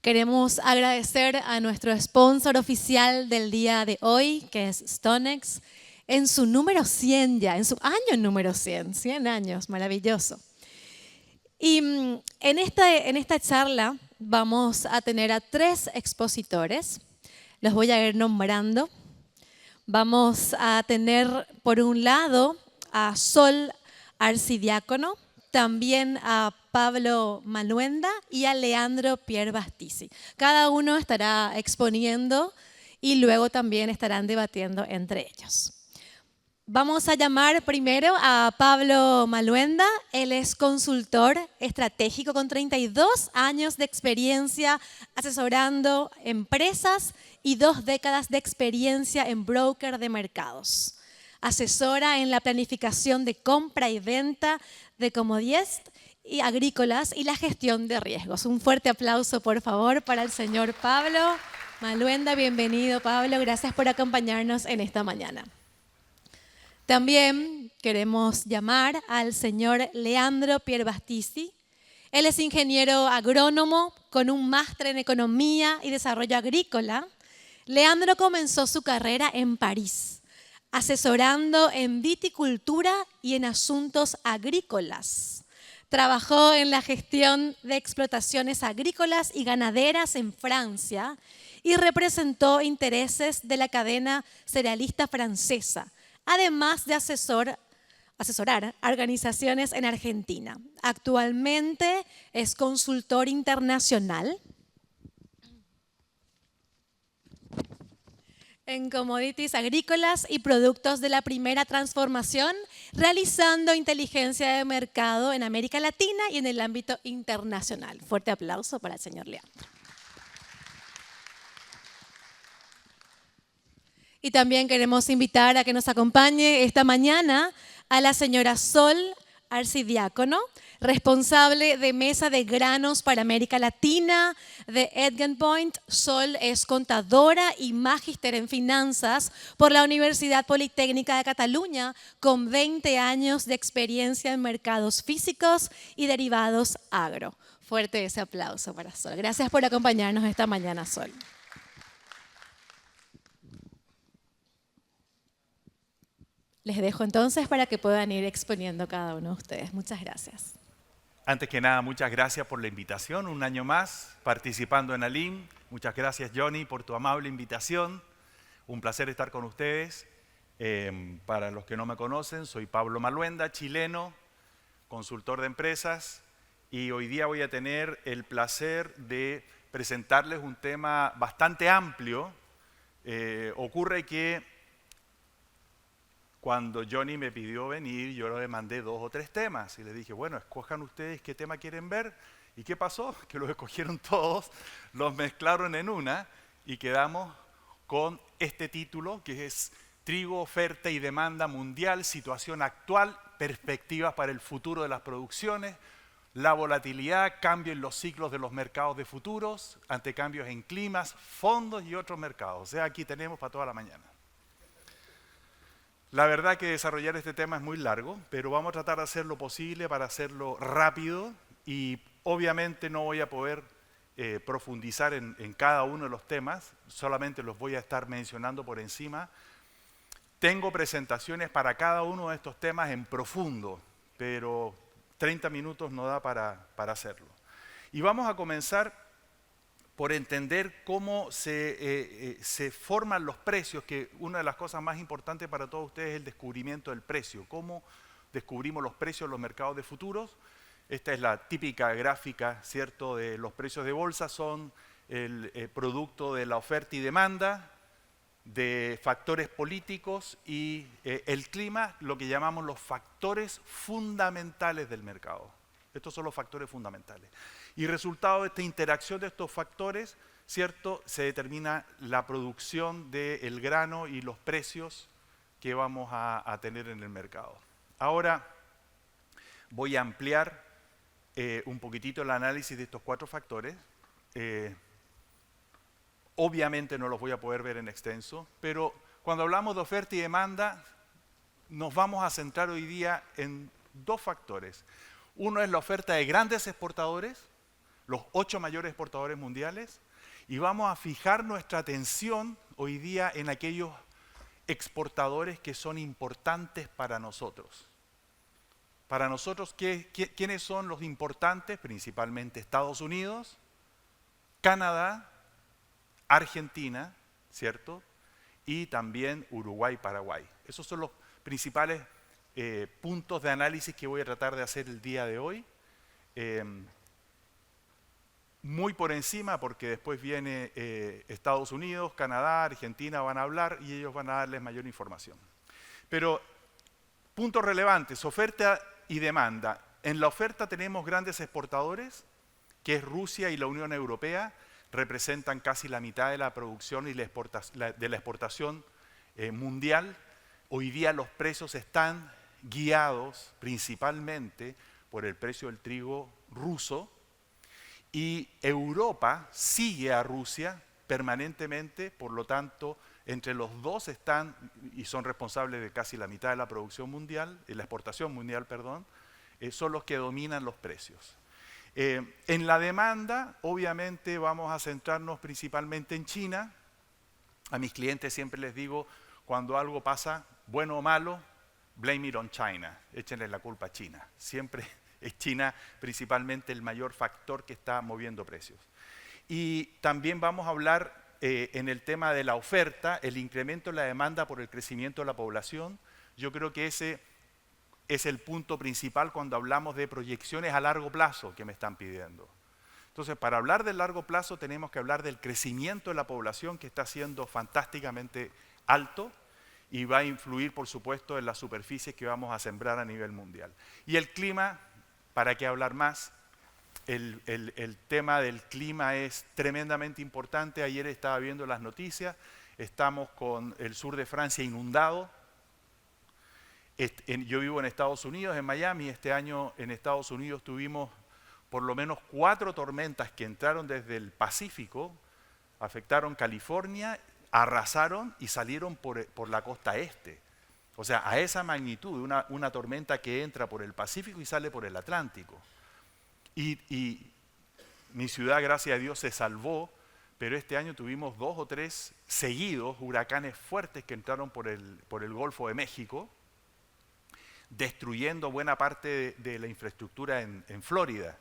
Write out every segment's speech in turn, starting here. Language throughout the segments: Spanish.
Queremos agradecer a nuestro sponsor oficial del día de hoy, que es StoneX, en su número 100 ya, en su año número 100 años, maravilloso. Y en esta charla vamos a tener a 3 expositores, los voy a ir nombrando. Vamos a tener por un lado a Sol Arcidiácono, también a Pablo Maluenda y a Leandro Pierre Bastizi. Cada uno estará exponiendo y luego también estarán debatiendo entre ellos. Vamos a llamar primero a Pablo Maluenda. Él es consultor estratégico con 32 años de experiencia asesorando empresas y 2 décadas de experiencia en broker de mercados. Asesora en la planificación de compra y venta de commodities y agrícolas y la gestión de riesgos. Un fuerte aplauso, por favor, para el señor Pablo Maluenda. Bienvenido, Pablo. Gracias por acompañarnos en esta mañana. También queremos llamar al señor Leandro Pierre Bastizi. Él es ingeniero agrónomo con un máster en Economía y Desarrollo Agrícola. Leandro comenzó su carrera en París, asesorando en viticultura y en asuntos agrícolas. Trabajó en la gestión de explotaciones agrícolas y ganaderas en Francia y representó intereses de la cadena cerealista francesa, además de asesorar organizaciones en Argentina. Actualmente es consultor internacional en commodities agrícolas y productos de la primera transformación, realizando inteligencia de mercado en América Latina y en el ámbito internacional. Fuerte aplauso para el señor Leandro. Y también queremos invitar a que nos acompañe esta mañana a la señora Sol Arcidiácono, responsable de Mesa de Granos para América Latina de Edgen Point. Sol es contadora y magíster en finanzas por la Universidad Politécnica de Cataluña, con 20 años de experiencia en mercados físicos y derivados agro. Fuerte ese aplauso para Sol. Gracias por acompañarnos esta mañana, Sol. Les dejo entonces para que puedan ir exponiendo cada uno de ustedes. Muchas gracias. Antes que nada, muchas gracias por la invitación. Un año más participando en ALIM. Muchas gracias, Johnny, por tu amable invitación. Un placer estar con ustedes. Para los que no me conocen, soy Pablo Maluenda, chileno, consultor de empresas. Y hoy día voy a tener el placer de presentarles un tema bastante amplio. Ocurre que cuando Johnny me pidió venir, yo le mandé 2 o 3 temas y le dije, bueno, escojan ustedes qué tema quieren ver. ¿Y qué pasó? Que los escogieron todos, los mezclaron en una y quedamos con este título que es Trigo, oferta y demanda mundial, situación actual, perspectivas para el futuro de las producciones, la volatilidad, cambio en los ciclos de los mercados de futuros, ante cambios en climas, fondos y otros mercados. O sea, aquí tenemos para toda la mañana. La verdad que desarrollar este tema es muy largo, pero vamos a tratar de hacer lo posible para hacerlo rápido y obviamente no voy a poder profundizar en cada uno de los temas, solamente los voy a estar mencionando por encima. Tengo presentaciones para cada uno de estos temas en profundo, pero 30 minutos no da para hacerlo. Y vamos a comenzar por entender cómo se forman los precios, que una de las cosas más importantes para todos ustedes es el descubrimiento del precio. Cómo descubrimos los precios en los mercados de futuros. Esta es la típica gráfica, ¿cierto?, de los precios de bolsa. Son el producto de la oferta y demanda, de factores políticos y el clima, lo que llamamos los factores fundamentales del mercado. Estos son los factores fundamentales. Y resultado de esta interacción de estos factores, ¿cierto?, se determina la producción del grano y los precios que vamos a tener en el mercado. Ahora voy a ampliar un poquitito el análisis de estos 4 factores. Obviamente no los voy a poder ver en extenso, pero cuando hablamos de oferta y demanda, nos vamos a centrar hoy día en 2 factores. Uno es la oferta de grandes exportadores, los 8 mayores exportadores mundiales, y vamos a fijar nuestra atención hoy día en aquellos exportadores que son importantes para nosotros. Para nosotros, ¿quiénes son los importantes? Principalmente Estados Unidos, Canadá, Argentina, ¿cierto? Y también Uruguay, Paraguay. Esos son los principales puntos de análisis que voy a tratar de hacer el día de hoy. Muy por encima, porque después viene Estados Unidos, Canadá, Argentina van a hablar y ellos van a darles mayor información. Pero puntos relevantes, oferta y demanda. En la oferta tenemos grandes exportadores, que es Rusia y la Unión Europea, representan casi la mitad de la producción y de la exportación mundial. Hoy día los precios están guiados principalmente por el precio del trigo ruso, y Europa sigue a Rusia permanentemente, por lo tanto, entre los dos están y son responsables de casi la mitad de la producción mundial, la exportación mundial, perdón, son los que dominan los precios. En la demanda, obviamente, vamos a centrarnos principalmente en China. A mis clientes siempre les digo, cuando algo pasa, bueno o malo, blame it on China, échenle la culpa a China. Siempre es China principalmente el mayor factor que está moviendo precios. Y también vamos a hablar en el tema de la oferta, el incremento de la demanda por el crecimiento de la población. Yo creo que ese es el punto principal cuando hablamos de proyecciones a largo plazo que me están pidiendo. Entonces, para hablar del largo plazo tenemos que hablar del crecimiento de la población, que está siendo fantásticamente alto y va a influir, por supuesto, en las superficies que vamos a sembrar a nivel mundial. Y el clima, ¿para qué hablar más? El tema del clima es tremendamente importante. Ayer estaba viendo las noticias, estamos con el sur de Francia inundado. Yo vivo en Estados Unidos, en Miami. Este año en Estados Unidos tuvimos por lo menos 4 tormentas que entraron desde el Pacífico, afectaron California, arrasaron y salieron por la costa este. O sea, a esa magnitud, una tormenta que entra por el Pacífico y sale por el Atlántico. Y mi ciudad, gracias a Dios, se salvó, pero este año tuvimos 2 o 3 seguidos huracanes fuertes que entraron por el Golfo de México, destruyendo buena parte de la infraestructura en Florida.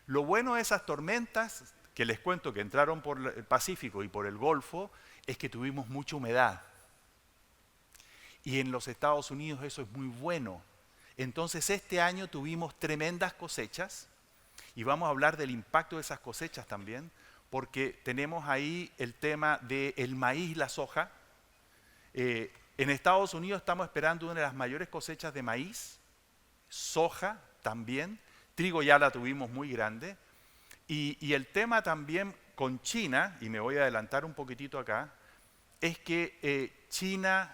Lo bueno de esas tormentas, que les cuento que entraron por el Pacífico y por el Golfo, es que tuvimos mucha humedad. Y en los Estados Unidos eso es muy bueno. Entonces este año tuvimos tremendas cosechas, y vamos a hablar del impacto de esas cosechas también, porque tenemos ahí el tema del maíz y la soja. En Estados Unidos estamos esperando una de las mayores cosechas de maíz, soja también, trigo ya la tuvimos muy grande, y el tema también con China, y me voy a adelantar un poquitito acá, es que China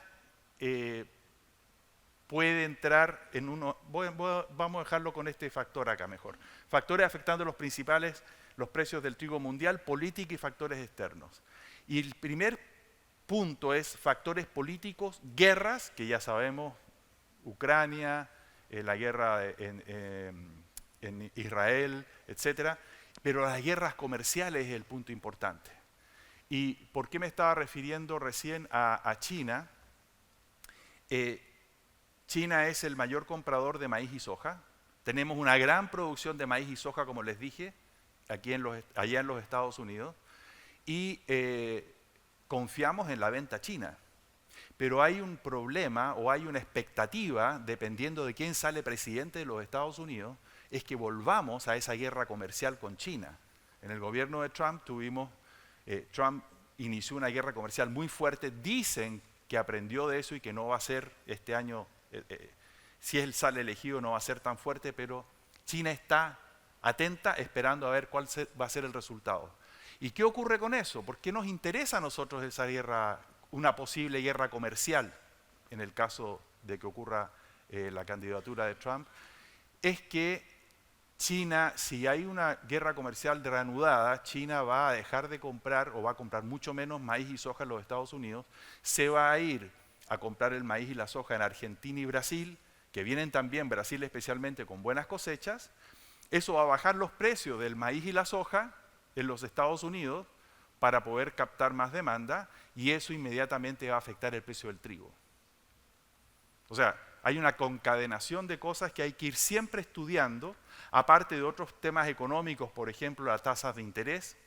puede entrar en vamos a dejarlo con este factor acá mejor. Factores afectando los precios del trigo mundial, política y factores externos. Y el primer punto es factores políticos, guerras, que ya sabemos, Ucrania, la guerra en Israel, etcétera, pero las guerras comerciales es el punto importante. ¿Y por qué me estaba refiriendo recién a China? China es el mayor comprador de maíz y soja. Tenemos una gran producción de maíz y soja, como les dije, allá en los Estados Unidos, y confiamos en la venta china. Pero hay un problema o hay una expectativa, dependiendo de quién sale presidente de los Estados Unidos, es que volvamos a esa guerra comercial con China. En el gobierno de Trump Trump inició una guerra comercial muy fuerte. Dicen que aprendió de eso y que no va a ser este año, si él sale elegido no va a ser tan fuerte, pero China está atenta esperando a ver cuál va a ser el resultado. ¿Y qué ocurre con eso? ¿Por qué nos interesa a nosotros esa guerra, una posible guerra comercial, en el caso de que ocurra la candidatura de Trump? Es que China, si hay una guerra comercial reanudada, China va a dejar de comprar o va a comprar mucho menos maíz y soja en los Estados Unidos, se va a ir a comprar el maíz y la soja en Argentina y Brasil, que vienen también, Brasil especialmente, con buenas cosechas, Eso va a bajar los precios del maíz y la soja en los Estados Unidos para poder captar más demanda y eso inmediatamente va a afectar el precio del trigo. O sea, hay una concadenación de cosas que hay que ir siempre estudiando, aparte de otros temas económicos, por ejemplo, las tasas de interés.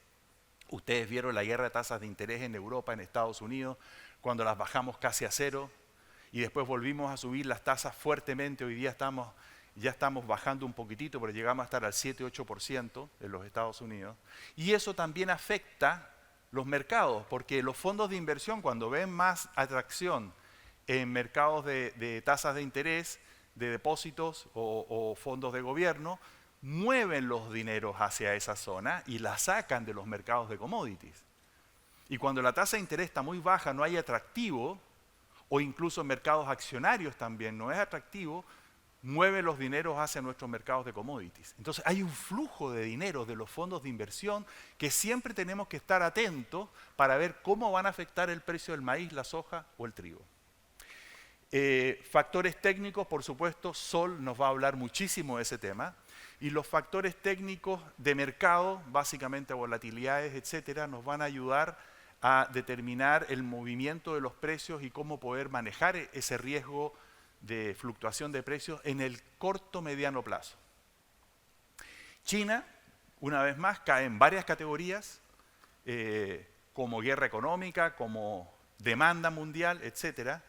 Ustedes vieron la guerra de tasas de interés en Europa, en Estados Unidos, cuando las bajamos casi a cero y después volvimos a subir las tasas fuertemente. Hoy día ya estamos bajando un poquitito, pero llegamos a estar al 7-8% en los Estados Unidos. Y eso también afecta los mercados, porque los fondos de inversión, cuando ven más atracción en mercados de tasas de interés, de depósitos o fondos de gobierno, mueven los dineros hacia esa zona y la sacan de los mercados de commodities. Y cuando la tasa de interés está muy baja, no hay atractivo, o incluso en mercados accionarios también no es atractivo, mueve los dineros hacia nuestros mercados de commodities. Entonces hay un flujo de dinero de los fondos de inversión que siempre tenemos que estar atentos para ver cómo van a afectar el precio del maíz, la soja o el trigo. Factores técnicos, por supuesto, Sol nos va a hablar muchísimo de ese tema. Y los factores técnicos de mercado, básicamente volatilidades, etcétera, nos van a ayudar a determinar el movimiento de los precios y cómo poder manejar ese riesgo de fluctuación de precios en el corto mediano plazo. China, una vez más, cae en varias categorías, como guerra económica, como demanda mundial, etcétera.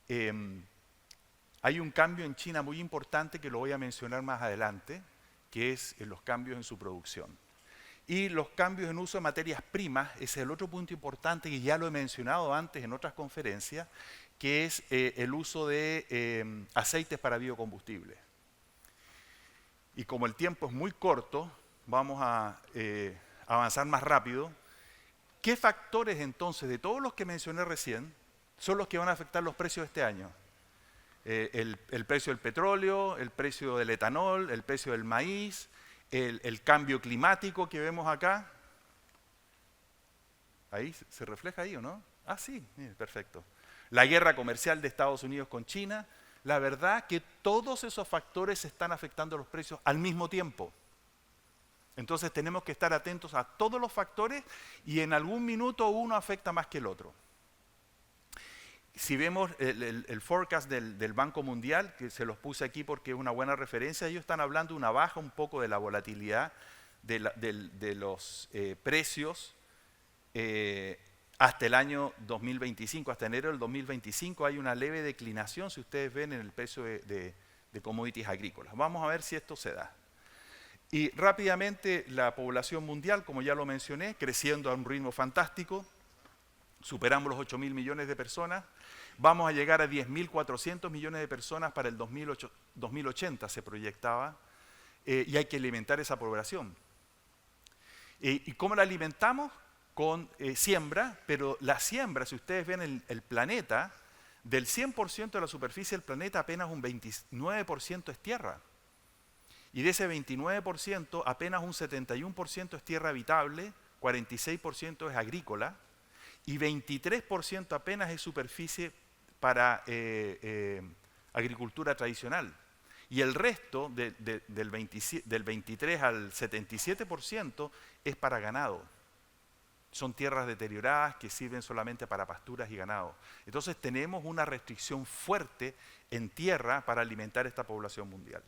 Hay un cambio en China muy importante que lo voy a mencionar más adelante, que es los cambios en su producción. Y los cambios en uso de materias primas es el otro punto importante que ya lo he mencionado antes en otras conferencias, que es el uso de aceites para biocombustibles. Y como el tiempo es muy corto, vamos a avanzar más rápido. ¿Qué factores entonces, de todos los que mencioné recién, son los que van a afectar los precios este año? El precio del petróleo, el precio del etanol, el precio del maíz, el cambio climático que vemos acá. ¿Ahí se refleja ahí o no? Ah, sí, perfecto. La guerra comercial de Estados Unidos con China. La verdad que todos esos factores están afectando los precios al mismo tiempo. Entonces tenemos que estar atentos a todos los factores y en algún minuto uno afecta más que el otro. Si vemos el forecast del Banco Mundial, que se los puse aquí porque es una buena referencia, ellos están hablando de una baja un poco de la volatilidad de los precios hasta el año 2025, hasta enero del 2025 hay una leve declinación, si ustedes ven, en el precio de commodities agrícolas. Vamos a ver si esto se da. Y rápidamente la población mundial, como ya lo mencioné, creciendo a un ritmo fantástico, superamos los 8.000 millones de personas, vamos a llegar a 10.400 millones de personas para el 2080 se proyectaba, y hay que alimentar esa población. ¿Y cómo la alimentamos? Con siembra, pero la siembra, si ustedes ven el planeta, del 100% de la superficie del planeta apenas un 29% es tierra. Y de ese 29% apenas un 71% es tierra habitable, 46% es agrícola y 23% apenas es superficie para agricultura tradicional. Y el resto, del 23 al 77%, es para ganado. Son tierras deterioradas que sirven solamente para pasturas y ganado. Entonces tenemos una restricción fuerte en tierra para alimentar esta población mundial.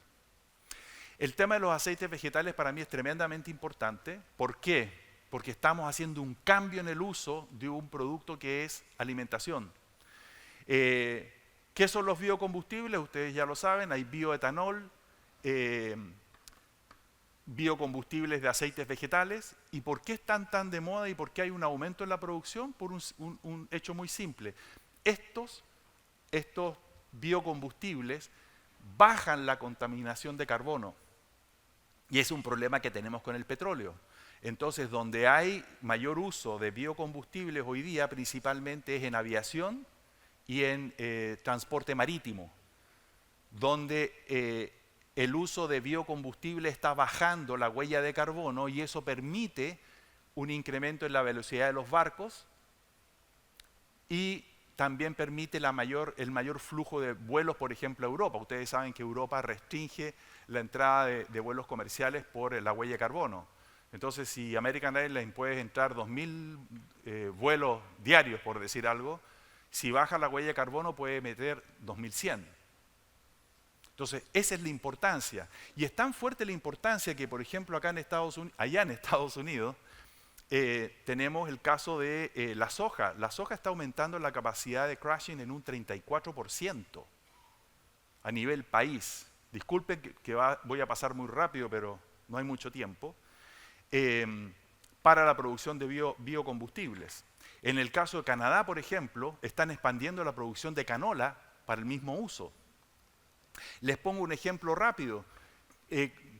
El tema de los aceites vegetales para mí es tremendamente importante. ¿Por qué? Porque estamos haciendo un cambio en el uso de un producto que es alimentación. ¿Qué son los biocombustibles? Ustedes ya lo saben, hay bioetanol, biocombustibles de aceites vegetales. ¿Y por qué están tan de moda y por qué hay un aumento en la producción? Por un hecho muy simple. Estos biocombustibles bajan la contaminación de carbono y es un problema que tenemos con el petróleo. Entonces, donde hay mayor uso de biocombustibles hoy día principalmente es en aviación y en transporte marítimo, donde el uso de biocombustible está bajando la huella de carbono y eso permite un incremento en la velocidad de los barcos y también permite el mayor flujo de vuelos, por ejemplo, a Europa. Ustedes saben que Europa restringe la entrada de vuelos comerciales por la huella de carbono. Entonces, si American Airlines puede entrar 2.000 vuelos diarios, por decir algo, si baja la huella de carbono puede meter 2.100. Entonces, esa es la importancia. Y es tan fuerte la importancia que, por ejemplo, allá en Estados Unidos, tenemos el caso de la soja. La soja está aumentando la capacidad de crushing en un 34% a nivel país. Disculpen que voy a pasar muy rápido, pero no hay mucho tiempo. Para la producción de biocombustibles. En el caso de Canadá, por ejemplo, están expandiendo la producción de canola para el mismo uso. Les pongo un ejemplo rápido,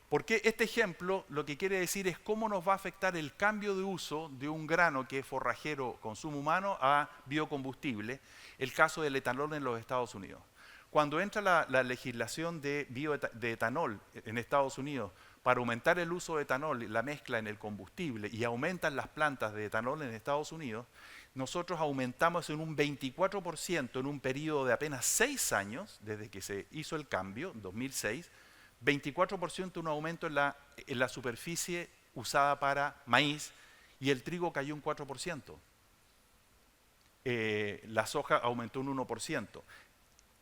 porque este ejemplo lo que quiere decir es cómo nos va a afectar el cambio de uso de un grano que es forrajero, consumo humano, a biocombustible, el caso del etanol en los Estados Unidos. Cuando entra la legislación de etanol en Estados Unidos para aumentar el uso de etanol, la mezcla en el combustible, y aumentan las plantas de etanol en Estados Unidos, nosotros aumentamos en un 24% en un periodo de apenas 6 años, desde que se hizo el cambio, 2006, 24% un aumento en la superficie usada para maíz, y el trigo cayó un 4%. La soja aumentó un 1%.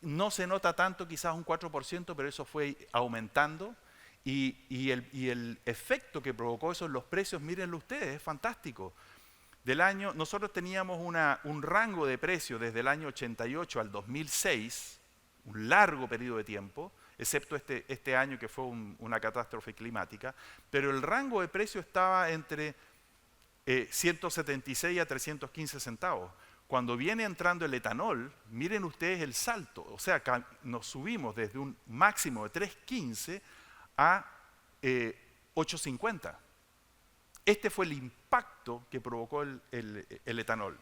No se nota tanto, quizás un 4%, pero eso fue aumentando. Y el efecto que provocó eso en los precios, mírenlo ustedes, es fantástico. Nosotros teníamos un rango de precios desde el año 88 al 2006, un largo periodo de tiempo, excepto este año que fue una catástrofe climática, pero el rango de precio estaba entre 176 a 315 centavos. Cuando viene entrando el etanol, miren ustedes el salto, o sea, nos subimos desde un máximo de 315 a 8.50. Este fue el impacto que provocó el etanol.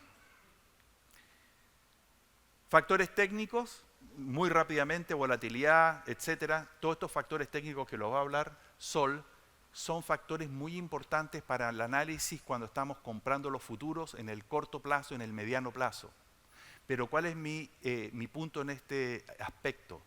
Factores técnicos, muy rápidamente, volatilidad, etcétera. Todos estos factores técnicos que los va a hablar Sol son factores muy importantes para el análisis cuando estamos comprando los futuros en el corto plazo, en el mediano plazo. Pero ¿cuál es mi punto en este aspecto?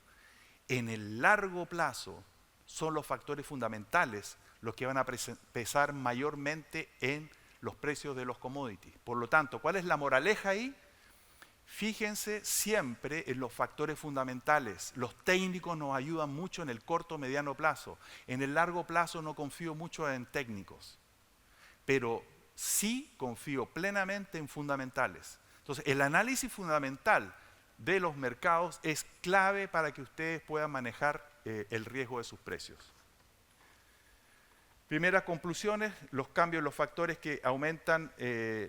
En el largo plazo son los factores fundamentales los que van a pesar mayormente en los precios de los commodities. Por lo tanto, ¿cuál es la moraleja ahí? Fíjense siempre en los factores fundamentales. Los técnicos nos ayudan mucho en el corto o mediano plazo. En el largo plazo no confío mucho en técnicos, pero sí confío plenamente en fundamentales. Entonces, el análisis fundamental de los mercados es clave para que ustedes puedan manejar el riesgo de sus precios. Primeras conclusiones: los cambios en los factores que aumentan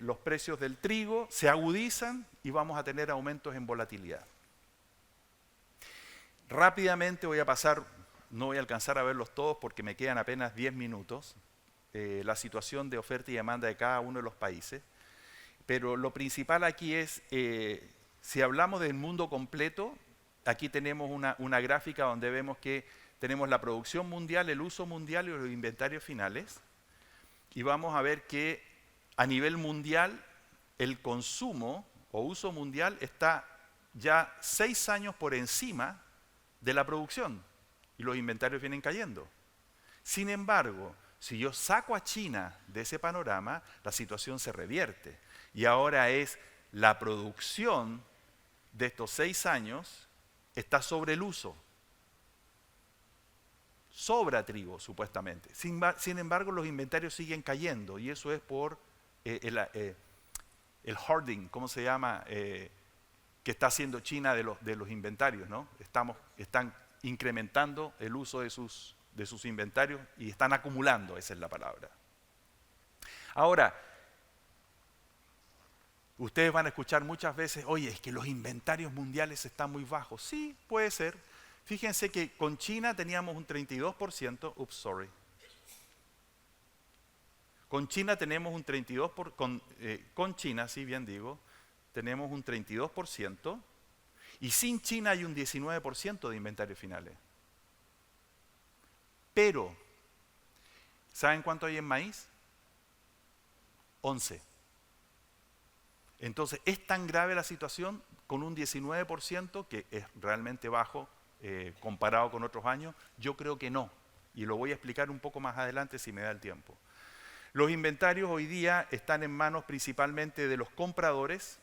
los precios del trigo se agudizan y vamos a tener aumentos en volatilidad. Rápidamente voy a pasar, no voy a alcanzar a verlos todos porque me quedan apenas 10 minutos, la situación de oferta y demanda de cada uno de los países. Pero lo principal aquí es, si hablamos del mundo completo, aquí tenemos una gráfica donde vemos que tenemos la producción mundial, el uso mundial y los inventarios finales. Y vamos a ver que a nivel mundial el consumo o uso mundial está ya 6 años por encima de la producción y los inventarios vienen cayendo. Sin embargo, si yo saco a China de ese panorama, la situación se revierte. Y ahora es la producción de estos 6 años está sobre el uso. Sobra trigo, supuestamente. Sin embargo, los inventarios siguen cayendo y eso es por el hoarding, ¿cómo se llama? Que está haciendo China de los inventarios, ¿no? Están incrementando el uso de sus inventarios y están acumulando, esa es la palabra. Ahora, ustedes van a escuchar muchas veces, oye, es que los inventarios mundiales están muy bajos. Sí, puede ser. Fíjense que con China teníamos un 32%, Con China tenemos un 32%, con China, sí, bien digo, tenemos un 32%, y sin China hay un 19% de inventarios finales. Pero, ¿saben cuánto hay en maíz? 11. Entonces, ¿es tan grave la situación con un 19%, que es realmente bajo comparado con otros años? Yo creo que no, y lo voy a explicar un poco más adelante si me da el tiempo. Los inventarios hoy día están en manos principalmente de los compradores,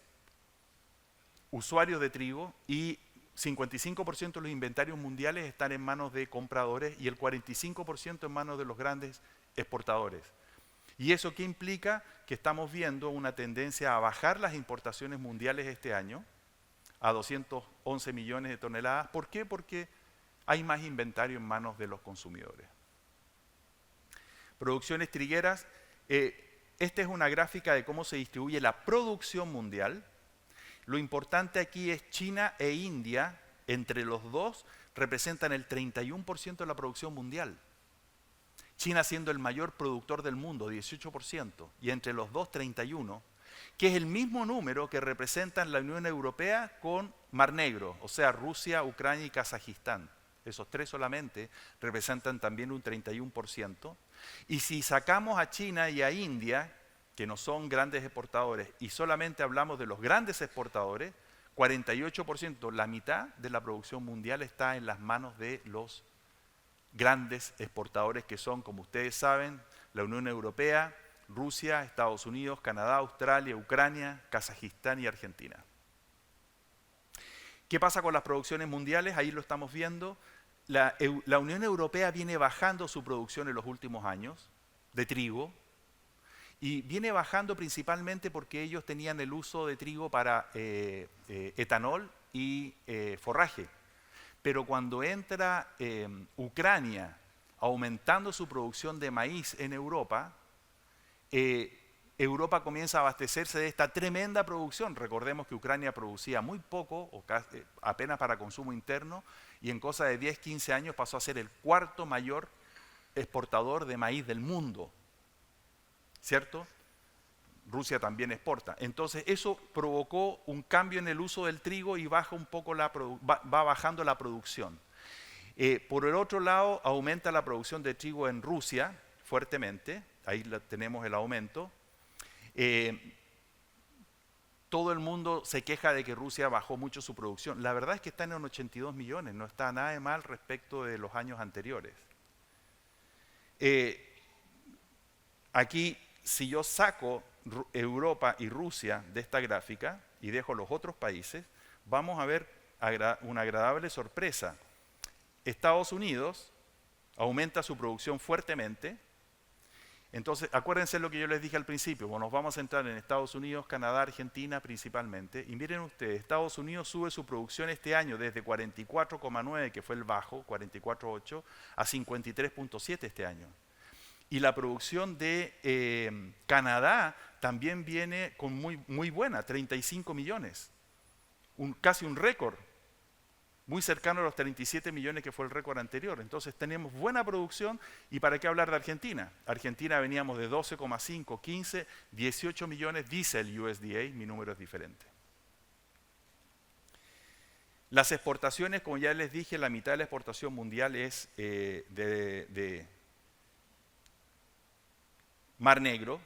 usuarios de trigo, y 55% de los inventarios mundiales están en manos de compradores y el 45% en manos de los grandes exportadores. ¿Y eso qué implica? Que estamos viendo una tendencia a bajar las importaciones mundiales este año a 211 millones de toneladas. ¿Por qué? Porque hay más inventario en manos de los consumidores. Producciones trigueras. Esta es una gráfica de cómo se distribuye la producción mundial. Lo importante aquí es China e India, entre los dos, representan el 31% de la producción mundial. China siendo el mayor productor del mundo, 18%, y entre los dos, 31%, que es el mismo número que representan la Unión Europea con Mar Negro, o sea, Rusia, Ucrania y Kazajistán. Esos tres solamente representan también un 31%. Y si sacamos a China y a India, que no son grandes exportadores, y solamente hablamos de los grandes exportadores, 48%, la mitad de la producción mundial está en las manos de los grandes exportadores, que son, como ustedes saben, la Unión Europea, Rusia, Estados Unidos, Canadá, Australia, Ucrania, Kazajistán y Argentina. ¿Qué pasa con las producciones mundiales? Ahí lo estamos viendo. La Unión Europea viene bajando su producción en los últimos años de trigo, y viene bajando principalmente porque ellos tenían el uso de trigo para etanol y forraje. Pero cuando entra Ucrania aumentando su producción de maíz en Europa, Europa comienza a abastecerse de esta tremenda producción. Recordemos que Ucrania producía muy poco, o apenas para consumo interno, y en cosa de 10, 15 años pasó a ser el cuarto mayor exportador de maíz del mundo. ¿Cierto? Rusia también exporta. Entonces eso provocó un cambio en el uso del trigo y baja un poco va bajando la producción. Por el otro lado, aumenta la producción de trigo en Rusia fuertemente. Ahí tenemos el aumento. Todo el mundo se queja de que Rusia bajó mucho su producción. La verdad es que está en 82 millones, no está nada de mal respecto de los años anteriores. Aquí, si yo saco Europa y Rusia de esta gráfica y dejo los otros países, vamos a ver una agradable sorpresa. Estados Unidos aumenta su producción fuertemente. Entonces, acuérdense lo que yo les dije al principio, nos vamos a centrar en Estados Unidos, Canadá, Argentina principalmente, y miren ustedes, Estados Unidos sube su producción este año desde 44,9, que fue el bajo, 44,8, a 53,7 este año. Y la producción de Canadá también viene con muy buena, 35 millones, casi un récord, muy cercano a los 37 millones que fue el récord anterior. Entonces tenemos buena producción. ¿Y para qué hablar de Argentina? Argentina veníamos de 12,5, 15, 18 millones, dice el USDA, mi número es diferente. Las exportaciones, como ya les dije, la mitad de la exportación mundial es de Mar Negro,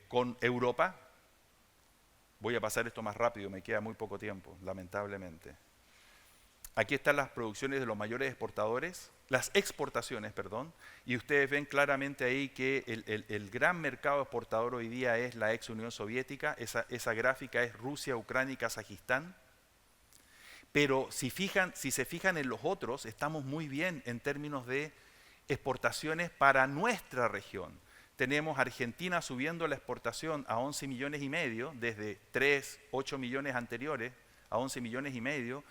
con Europa. Voy a pasar esto más rápido, me queda muy poco tiempo, lamentablemente. Aquí están las producciones de los mayores exportadores, las exportaciones, perdón, y ustedes ven claramente ahí que el gran mercado exportador hoy día es la ex Unión Soviética. Esa gráfica es Rusia, Ucrania y Kazajistán. Pero si se fijan en los otros, estamos muy bien en términos de exportaciones para nuestra región. Tenemos Argentina subiendo la exportación a 11 millones y medio, desde 8 millones anteriores a 11 millones y medio.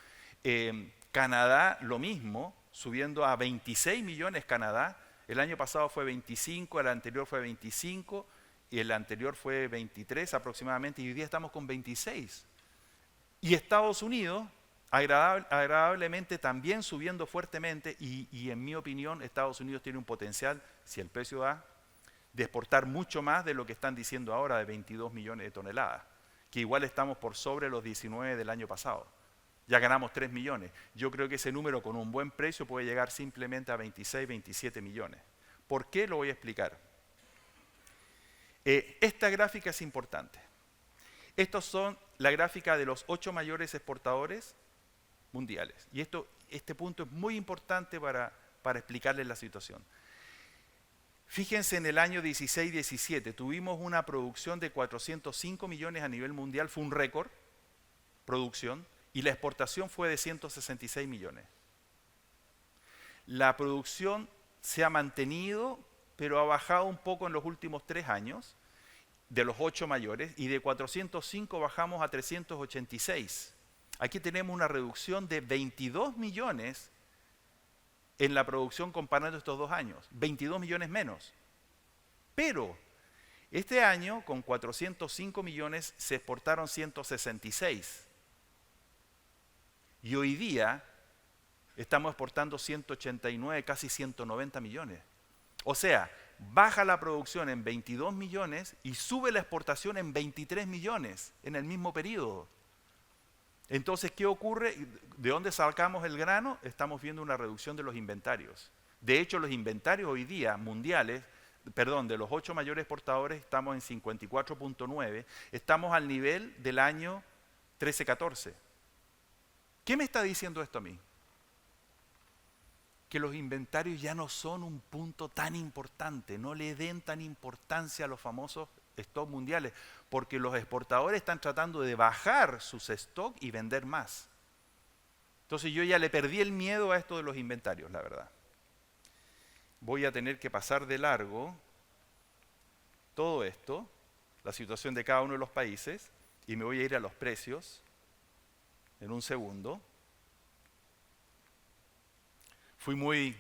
Canadá lo mismo, subiendo a 26 millones Canadá. El año pasado fue 25, el anterior fue 25 y el anterior fue 23 aproximadamente, y hoy día estamos con 26. Y Estados Unidos, agradablemente también subiendo fuertemente, y en mi opinión Estados Unidos tiene un potencial, si el precio da, de exportar mucho más de lo que están diciendo ahora, de 22 millones de toneladas, que igual estamos por sobre los 19 del año pasado. Ya ganamos 3 millones. Yo creo que ese número con un buen precio puede llegar simplemente a 26, 27 millones. ¿Por qué? Lo voy a explicar. Esta gráfica es importante. Estos son la gráfica de los 8 mayores exportadores mundiales. Y este punto es muy importante para explicarles la situación. Fíjense, en el año 16-17 tuvimos una producción de 405 millones a nivel mundial, fue un récord, producción, y la exportación fue de 166 millones. La producción se ha mantenido, pero ha bajado un poco en los últimos 3 años, de los 8 mayores, y de 405 bajamos a 386. Aquí tenemos una reducción de 22 millones en la producción comparando estos 2 años, 22 millones menos. Pero este año, con 405 millones, se exportaron 166. Y hoy día estamos exportando 189, casi 190 millones. O sea, baja la producción en 22 millones y sube la exportación en 23 millones en el mismo periodo. Entonces, ¿qué ocurre? ¿De dónde sacamos el grano? Estamos viendo una reducción de los inventarios. De hecho, los inventarios hoy día mundiales, de los 8 mayores exportadores, estamos en 54.9, estamos al nivel del año 13-14. ¿Qué me está diciendo esto a mí? Que los inventarios ya no son un punto tan importante, no le den tan importancia a los famosos stocks mundiales, porque los exportadores están tratando de bajar sus stocks y vender más. Entonces yo ya le perdí el miedo a esto de los inventarios, la verdad. Voy a tener que pasar de largo todo esto, la situación de cada uno de los países, y me voy a ir a los precios en un segundo. Fui muy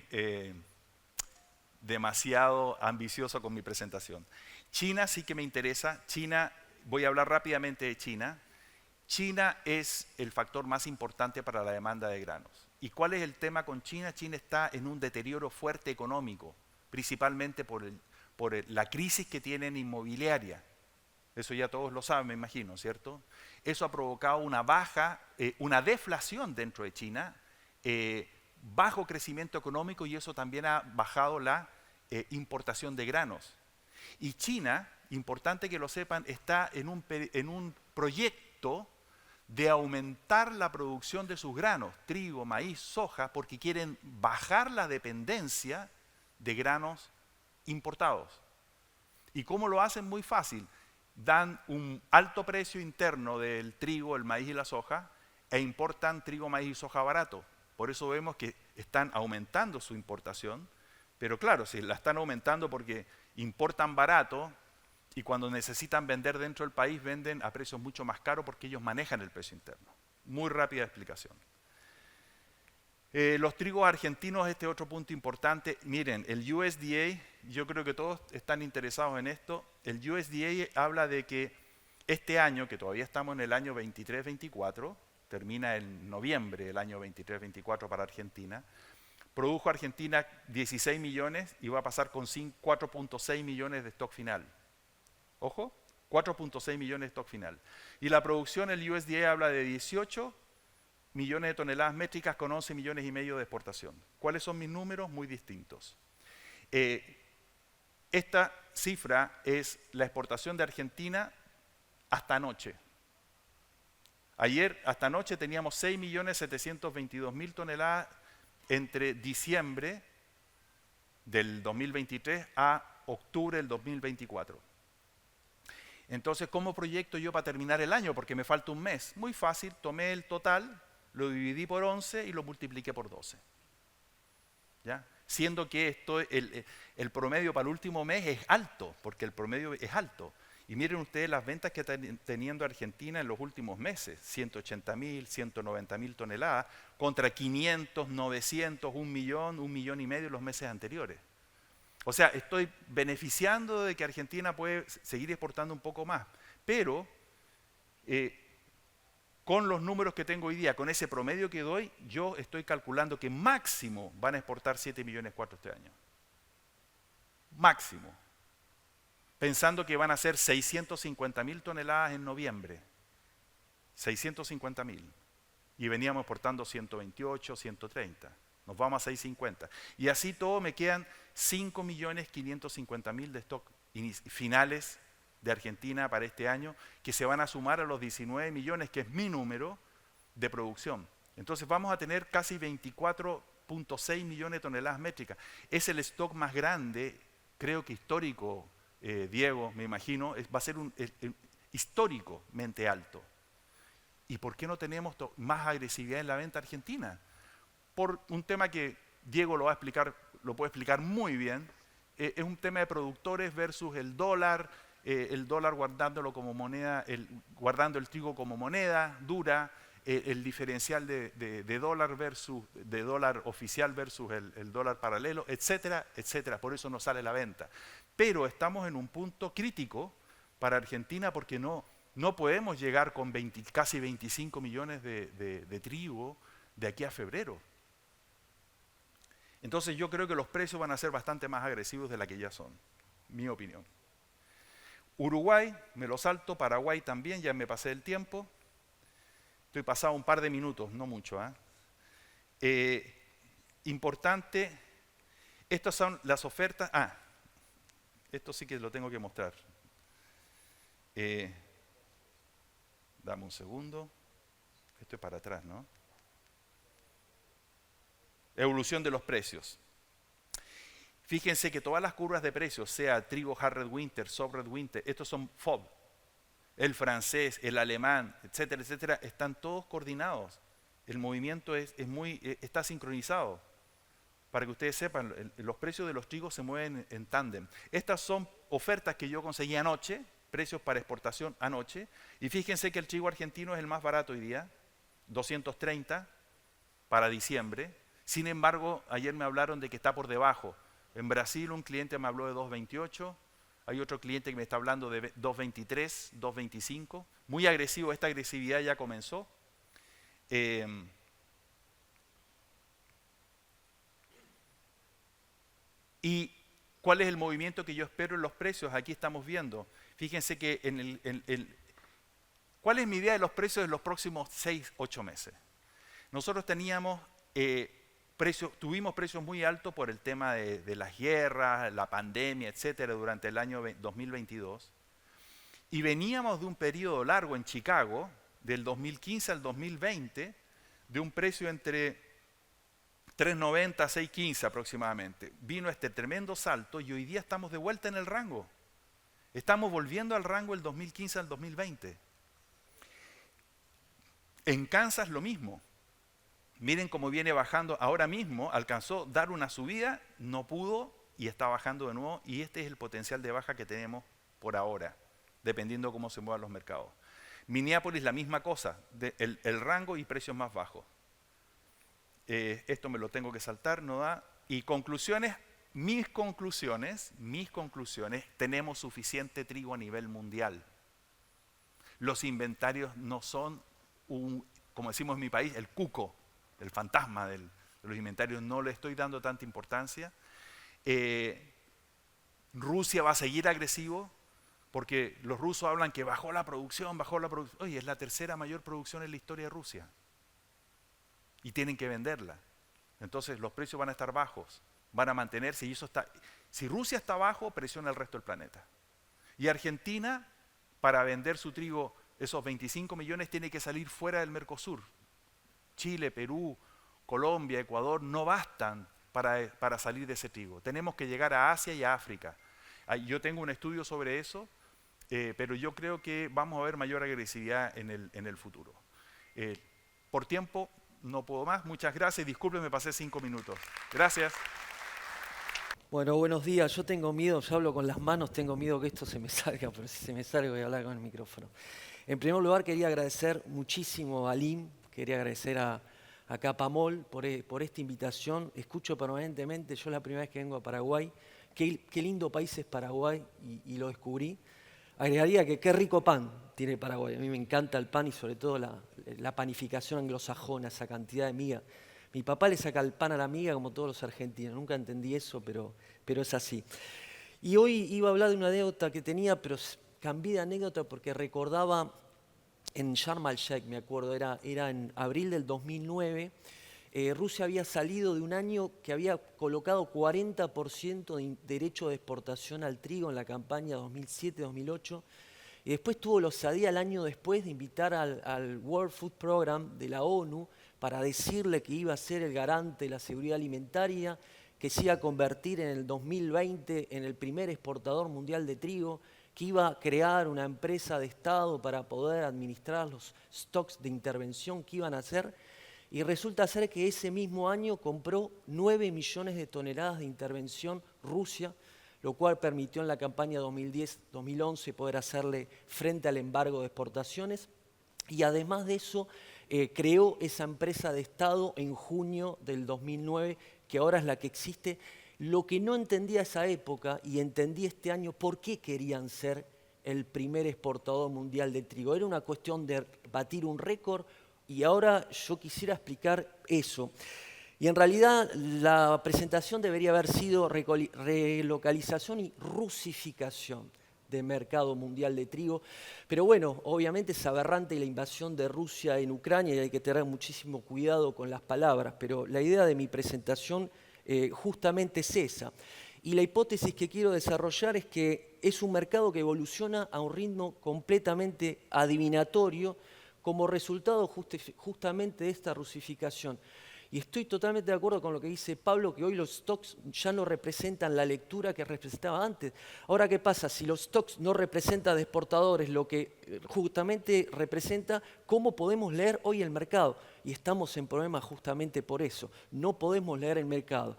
demasiado ambicioso con mi presentación. China sí que me interesa. China, voy a hablar rápidamente de China. China es el factor más importante para la demanda de granos. ¿Y cuál es el tema con China? China está en un deterioro fuerte económico, principalmente por la crisis que tienen inmobiliaria. Eso ya todos lo saben, me imagino, ¿cierto? Eso ha provocado una deflación dentro de China, bajo crecimiento económico, y eso también ha bajado la importación de granos. Y China, importante que lo sepan, está en un proyecto de aumentar la producción de sus granos, trigo, maíz, soja, porque quieren bajar la dependencia de granos importados. ¿Y cómo lo hacen? Muy fácil. Dan un alto precio interno del trigo, el maíz y la soja, e importan trigo, maíz y soja barato. Por eso vemos que están aumentando su importación, pero claro, si la están aumentando porque importan barato y cuando necesitan vender dentro del país venden a precios mucho más caros porque ellos manejan el precio interno. Muy rápida explicación. Los trigos argentinos, este otro punto importante. Miren, el USDA, yo creo que todos están interesados en esto. El USDA habla de que este año, que todavía estamos en el año 23-24, termina en noviembre del año 23-24 para Argentina, produjo Argentina 16 millones y va a pasar con 4.6 millones de stock final. Ojo, 4.6 millones de stock final. Y la producción, el USDA habla de 18 millones de toneladas métricas con 11 millones y medio de exportación. ¿Cuáles son mis números? Muy distintos. Esta cifra es la exportación de Argentina hasta anoche. Ayer, hasta anoche, teníamos 6.722.000 toneladas entre diciembre del 2023 a octubre del 2024. Entonces, ¿cómo proyecto yo para terminar el año? Porque me falta un mes. Muy fácil, tomé el total, lo dividí por 11 y lo multipliqué por 12. ¿Ya? Siendo que el promedio para el último mes es alto, porque el promedio es alto. Y miren ustedes las ventas que está teniendo Argentina en los últimos meses, 180.000, 190.000 toneladas, contra 500, 900, 1 millón y medio los meses anteriores. O sea, estoy beneficiando de que Argentina puede seguir exportando un poco más, pero con los números que tengo hoy día, con ese promedio que doy, yo estoy calculando que máximo van a exportar 7,4 millones este año. Máximo. Pensando que van a ser 650.000 toneladas en noviembre. 650.000. Y veníamos exportando 128, 130. Nos vamos a 650. Y así todo me quedan 5.550.000 de stock finales de Argentina para este año, que se van a sumar a los 19 millones, que es mi número de producción. Entonces vamos a tener casi 24.6 millones de toneladas métricas. Es el stock más grande, creo que histórico, Diego, me imagino, va a ser históricamente alto. ¿Y por qué no tenemos más agresividad en la venta argentina? Por un tema que Diego lo va a explicar, lo puede explicar muy bien, es un tema de productores versus el dólar guardándolo como moneda, guardando el trigo como moneda dura, el diferencial de dólar oficial versus el dólar paralelo, etcétera, etcétera. Por eso no sale la venta. Pero estamos en un punto crítico para Argentina porque no podemos llegar con casi 25 millones de trigo de aquí a febrero. Entonces yo creo que los precios van a ser bastante más agresivos de la que ya son, mi opinión. Uruguay, me lo salto, Paraguay también, ya me pasé el tiempo. Estoy pasado un par de minutos, no mucho. Importante, estas son las ofertas. Esto sí que lo tengo que mostrar. Dame un segundo. Esto es para atrás, ¿no? Evolución de los precios. Fíjense que todas las curvas de precios, sea trigo hard red winter, soft red winter, estos son FOB. El francés, el alemán, etcétera, etcétera, están todos coordinados. El movimiento está sincronizado. Para que ustedes sepan, los precios de los trigos se mueven en tándem. Estas son ofertas que yo conseguí anoche, precios para exportación anoche, y fíjense que el trigo argentino es el más barato hoy día, 230 para diciembre. Sin embargo, ayer me hablaron de que está por debajo. En Brasil un cliente me habló de 2.28, hay otro cliente que me está hablando de 2.23, 2.25. Muy agresivo, esta agresividad ya comenzó. ¿Y cuál es el movimiento que yo espero en los precios? Aquí estamos viendo. Fíjense que ¿cuál es mi idea de los precios en los próximos 6, 8 meses? Nosotros teníamos tuvimos precios muy altos por el tema de las guerras, la pandemia, etcétera, durante el año 2022. Y veníamos de un periodo largo en Chicago, del 2015 al 2020, de un precio entre 3.90 a 6.15 aproximadamente. Vino este tremendo salto y hoy día estamos de vuelta en el rango. Estamos volviendo al rango del 2015 al 2020. En Kansas lo mismo. Miren cómo viene bajando. Ahora mismo alcanzó dar una subida, no pudo y está bajando de nuevo. Y este es el potencial de baja que tenemos por ahora, dependiendo cómo se muevan los mercados. Minneapolis la misma cosa, el rango y precios más bajos. Esto me lo tengo que saltar, no da. Y conclusiones, mis conclusiones, tenemos suficiente trigo a nivel mundial. Los inventarios no son, como decimos en mi país, el cuco. El fantasma de los inventarios, no le estoy dando tanta importancia. Rusia va a seguir agresivo porque los rusos hablan que bajó la producción. Oye, es la tercera mayor producción en la historia de Rusia y tienen que venderla. Entonces los precios van a estar bajos, van a mantenerse y si Rusia está bajo, presiona el resto del planeta. Y Argentina, para vender su trigo, esos 25 millones, tiene que salir fuera del Mercosur. Chile, Perú, Colombia, Ecuador no bastan para salir de ese trigo. Tenemos que llegar a Asia y a África. Yo tengo un estudio sobre eso, pero yo creo que vamos a ver mayor agresividad en el futuro. Por tiempo no puedo más. Muchas gracias. Disculpen, me pasé 5 minutos. Gracias. Bueno, buenos días. Yo tengo miedo, yo hablo con las manos, tengo miedo que esto se me salga, pero si se me sale voy a hablar con el micrófono. En primer lugar, quería agradecer muchísimo a Alim, quería agradecer a Capamol por esta invitación. Escucho permanentemente, yo la primera vez que vengo a Paraguay, qué lindo país es Paraguay y lo descubrí. Agregaría que qué rico pan tiene Paraguay. A mí me encanta el pan y sobre todo la panificación anglosajona, esa cantidad de miga. Mi papá le saca el pan a la miga como todos los argentinos. Nunca entendí eso, pero es así. Y hoy iba a hablar de una anécdota que tenía, pero cambié de anécdota porque recordaba en Sharm el Sheikh, me acuerdo, era en abril del 2009, Rusia había salido de un año que había colocado 40% de derecho de exportación al trigo en la campaña 2007-2008. Y después tuvo la osadía el año después de invitar al World Food Program de la ONU para decirle que iba a ser el garante de la seguridad alimentaria, que se iba a convertir en el 2020 en el primer exportador mundial de trigo, que iba a crear una empresa de Estado para poder administrar los stocks de intervención que iban a hacer. Y resulta ser que ese mismo año compró 9 millones de toneladas de intervención Rusia, lo cual permitió en la campaña 2010-2011 poder hacerle frente al embargo de exportaciones. Y además de eso, creó esa empresa de Estado en junio del 2009, que ahora es la que existe. Lo que no entendía esa época y entendí este año por qué querían ser el primer exportador mundial de trigo. Era una cuestión de batir un récord y ahora yo quisiera explicar eso. Y en realidad la presentación debería haber sido relocalización y rusificación del mercado mundial de trigo. Pero bueno, obviamente es aberrante la invasión de Rusia en Ucrania y hay que tener muchísimo cuidado con las palabras. Pero la idea de mi presentación justamente es esa. Y la hipótesis que quiero desarrollar es que es un mercado que evoluciona a un ritmo completamente adivinatorio como resultado justamente de esta rusificación. Y estoy totalmente de acuerdo con lo que dice Pablo, que hoy los stocks ya no representan la lectura que representaba antes. Ahora, ¿qué pasa? Si los stocks no representan de exportadores lo que justamente representa, ¿cómo podemos leer hoy el mercado? Y estamos en problemas justamente por eso. No podemos leer el mercado.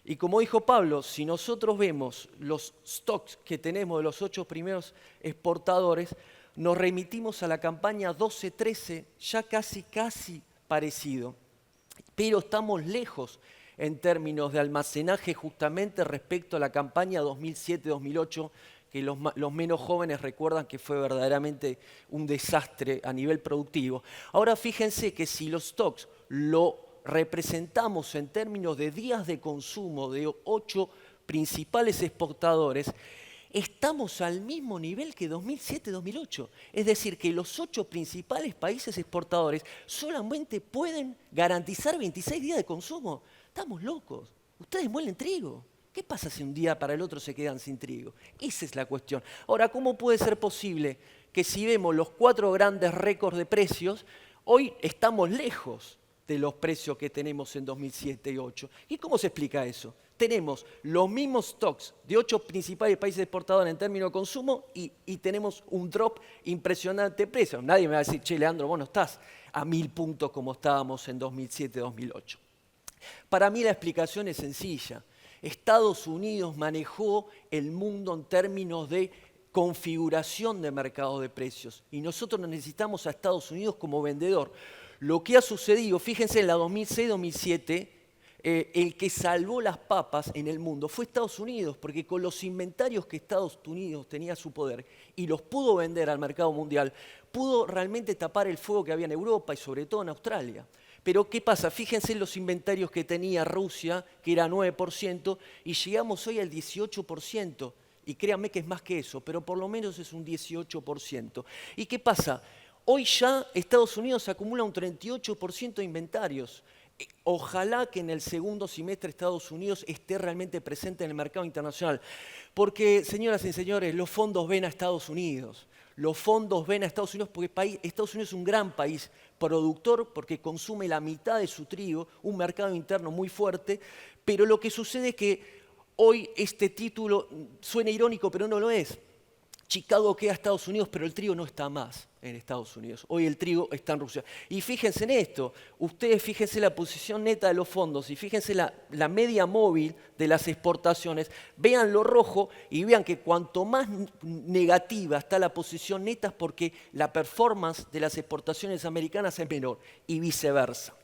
Y como dijo Pablo, si nosotros vemos los stocks que tenemos de los 8 primeros exportadores, nos remitimos a la campaña 12-13, ya casi parecido. Pero estamos lejos en términos de almacenaje justamente respecto a la campaña 2007-2008, que los menos jóvenes recuerdan que fue verdaderamente un desastre a nivel productivo. Ahora fíjense que si los stocks lo representamos en términos de días de consumo de 8 principales exportadores, estamos al mismo nivel que 2007-2008. Es decir, que los 8 principales países exportadores solamente pueden garantizar 26 días de consumo. Estamos locos. Ustedes muelen trigo. ¿Qué pasa si un día para el otro se quedan sin trigo? Esa es la cuestión. Ahora, ¿cómo puede ser posible que si vemos los 4 grandes récords de precios, hoy estamos lejos de los precios que tenemos en 2007 y 2008? ¿Y cómo se explica eso? Tenemos los mismos stocks de 8 principales países exportadores en términos de consumo y tenemos un drop impresionante de precios. Nadie me va a decir, che, Leandro, vos no estás a 1000 puntos como estábamos en 2007-2008. Para mí la explicación es sencilla. Estados Unidos manejó el mundo en términos de configuración de mercado de precios y nosotros necesitamos a Estados Unidos como vendedor. Lo que ha sucedido, fíjense en la 2006-2007, el que salvó las papas en el mundo fue Estados Unidos, porque con los inventarios que Estados Unidos tenía a su poder y los pudo vender al mercado mundial, pudo realmente tapar el fuego que había en Europa y sobre todo en Australia. Pero ¿qué pasa? Fíjense en los inventarios que tenía Rusia, que era 9%, y llegamos hoy al 18%. Y créanme que es más que eso, pero por lo menos es un 18%. ¿Y qué pasa? Hoy ya Estados Unidos acumula un 38% de inventarios. Ojalá que en el segundo semestre Estados Unidos esté realmente presente en el mercado internacional. Porque, señoras y señores, los fondos ven a Estados Unidos. Los fondos ven a Estados Unidos porque Estados Unidos es un gran país productor porque consume la mitad de su trigo, un mercado interno muy fuerte, pero lo que sucede es que hoy este título suena irónico, pero no lo es. Chicago queda a Estados Unidos, pero el trigo no está más en Estados Unidos. Hoy el trigo está en Rusia. Y fíjense en esto, ustedes fíjense la posición neta de los fondos y fíjense la media móvil de las exportaciones, vean lo rojo y vean que cuanto más negativa está la posición neta es porque la performance de las exportaciones americanas es menor y viceversa.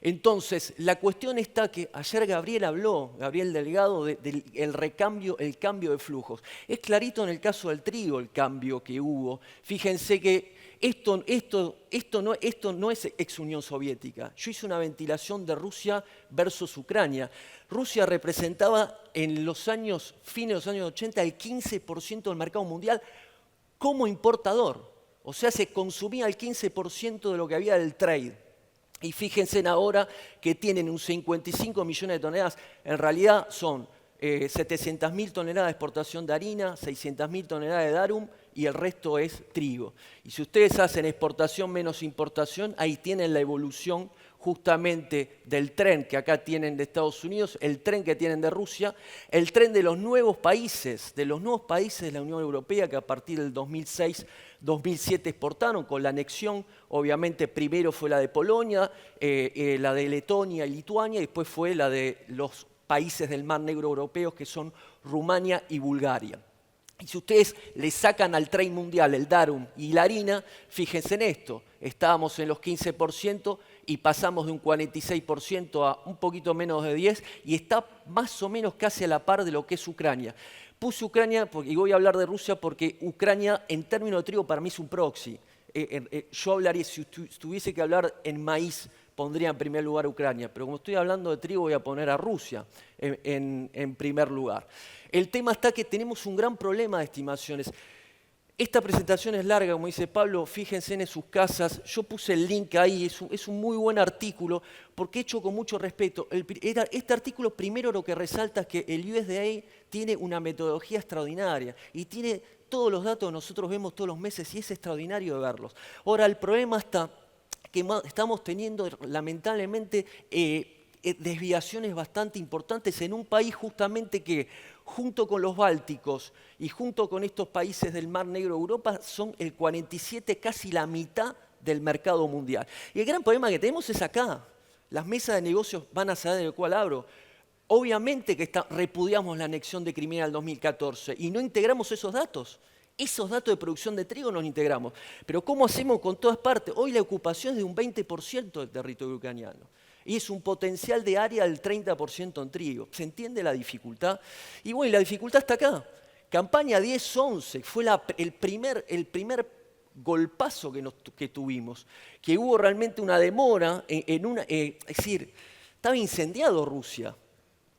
Entonces, la cuestión está que ayer Gabriel Delgado, del cambio de flujos. Es clarito en el caso del trigo el cambio que hubo. Fíjense que esto no es ex Unión Soviética. Yo hice una ventilación de Rusia versus Ucrania. Rusia representaba en los fines de los años 80 el 15% del mercado mundial como importador. O sea, se consumía el 15% de lo que había del trade. Y fíjense ahora que tienen un 55 millones de toneladas. En realidad son 700.000 toneladas de exportación de harina, 600.000 toneladas de darum y el resto es trigo. Y si ustedes hacen exportación menos importación, ahí tienen la evolución justamente del tren que acá tienen de Estados Unidos, el tren que tienen de Rusia, el tren de los nuevos países de la Unión Europea que a partir del 2006-2007 exportaron con la anexión. Obviamente primero fue la de Polonia, la de Letonia y Lituania, y después fue la de los países del Mar Negro europeos que son Rumania y Bulgaria. Y si ustedes le sacan al tren mundial el darum y la harina, fíjense en esto, estábamos en los 15% y pasamos de un 46% a un poquito menos de 10% y está más o menos casi a la par de lo que es Ucrania. Puse Ucrania, y voy a hablar de Rusia porque Ucrania en términos de trigo para mí es un proxy. Yo hablaría, si tuviese que hablar en maíz, pondría en primer lugar a Ucrania, pero como estoy hablando de trigo voy a poner a Rusia en primer lugar. El tema está que tenemos un gran problema de estimaciones. Esta presentación es larga, como dice Pablo, fíjense en sus casas. Yo puse el link ahí, es un muy buen artículo, porque hecho con mucho respeto. Este artículo primero lo que resalta es que el USDA tiene una metodología extraordinaria y tiene todos los datos que nosotros vemos todos los meses y es extraordinario de verlos. Ahora, el problema está que estamos teniendo lamentablemente desviaciones bastante importantes en un país justamente que junto con los bálticos y junto con estos países del Mar Negro de Europa son el 47, casi la mitad del mercado mundial. Y el gran problema que tenemos es acá. Las mesas de negocios van a saber de cuál hablo. Obviamente que repudiamos la anexión de Crimea en el 2014 y no integramos esos datos. Esos datos de producción de trigo los integramos. Pero ¿cómo hacemos con todas partes? Hoy la ocupación es de un 20% del territorio ucraniano. Y es un potencial de área del 30% en trigo. ¿Se entiende la dificultad? Y bueno, la dificultad está acá. Campaña 10-11 fue el primer golpazo que tuvimos. Que hubo realmente una demora es decir, estaba incendiado Rusia.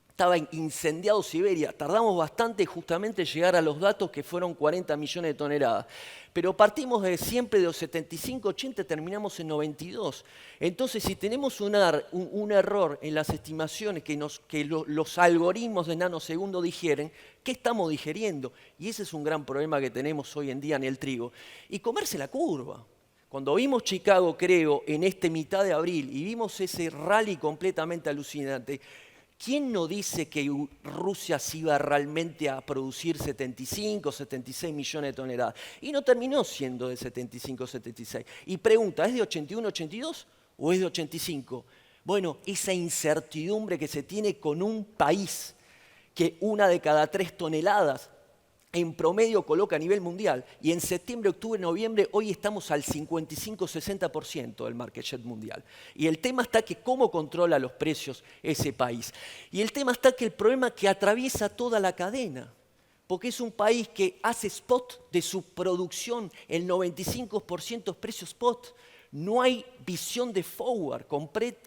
Estaba incendiado Siberia. Tardamos bastante justamente en llegar a los datos que fueron 40 millones de toneladas. Pero partimos siempre de los 75, 80, terminamos en 92. Entonces, si tenemos un error en las estimaciones que los algoritmos de nanosegundo digieren, ¿qué estamos digeriendo? Y ese es un gran problema que tenemos hoy en día en el trigo. Y comerse la curva. Cuando vimos Chicago, creo, en mitad de abril, y vimos ese rally completamente alucinante, ¿quién no dice que Rusia se iba realmente a producir 75, 76 millones de toneladas? Y no terminó siendo de 75, 76. Y pregunta, ¿es de 81, 82 o es de 85? Bueno, esa incertidumbre que se tiene con un país que 1 de cada 3 toneladas en promedio coloca a nivel mundial, y en septiembre, octubre, noviembre, hoy estamos al 55-60% del market share mundial. Y el tema está que cómo controla los precios ese país. Y el tema está que el problema que atraviesa toda la cadena, porque es un país que hace spot de su producción, el 95% es precio spot. No hay visión de forward,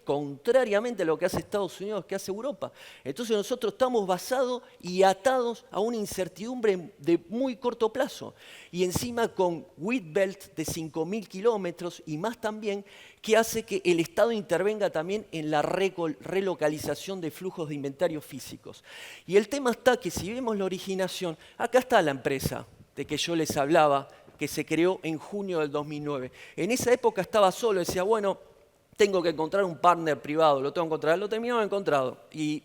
contrariamente a lo que hace Estados Unidos, que hace Europa. Entonces nosotros estamos basados y atados a una incertidumbre de muy corto plazo. Y encima con wheat belt de 5.000 kilómetros y más también, que hace que el Estado intervenga también en la relocalización de flujos de inventarios físicos. Y el tema está que si vemos la originación, acá está la empresa de que yo les hablaba, que se creó en junio del 2009. En esa época estaba solo, decía, bueno, tengo que encontrar un partner privado, lo tengo que encontrar, lo terminaba encontrado. Y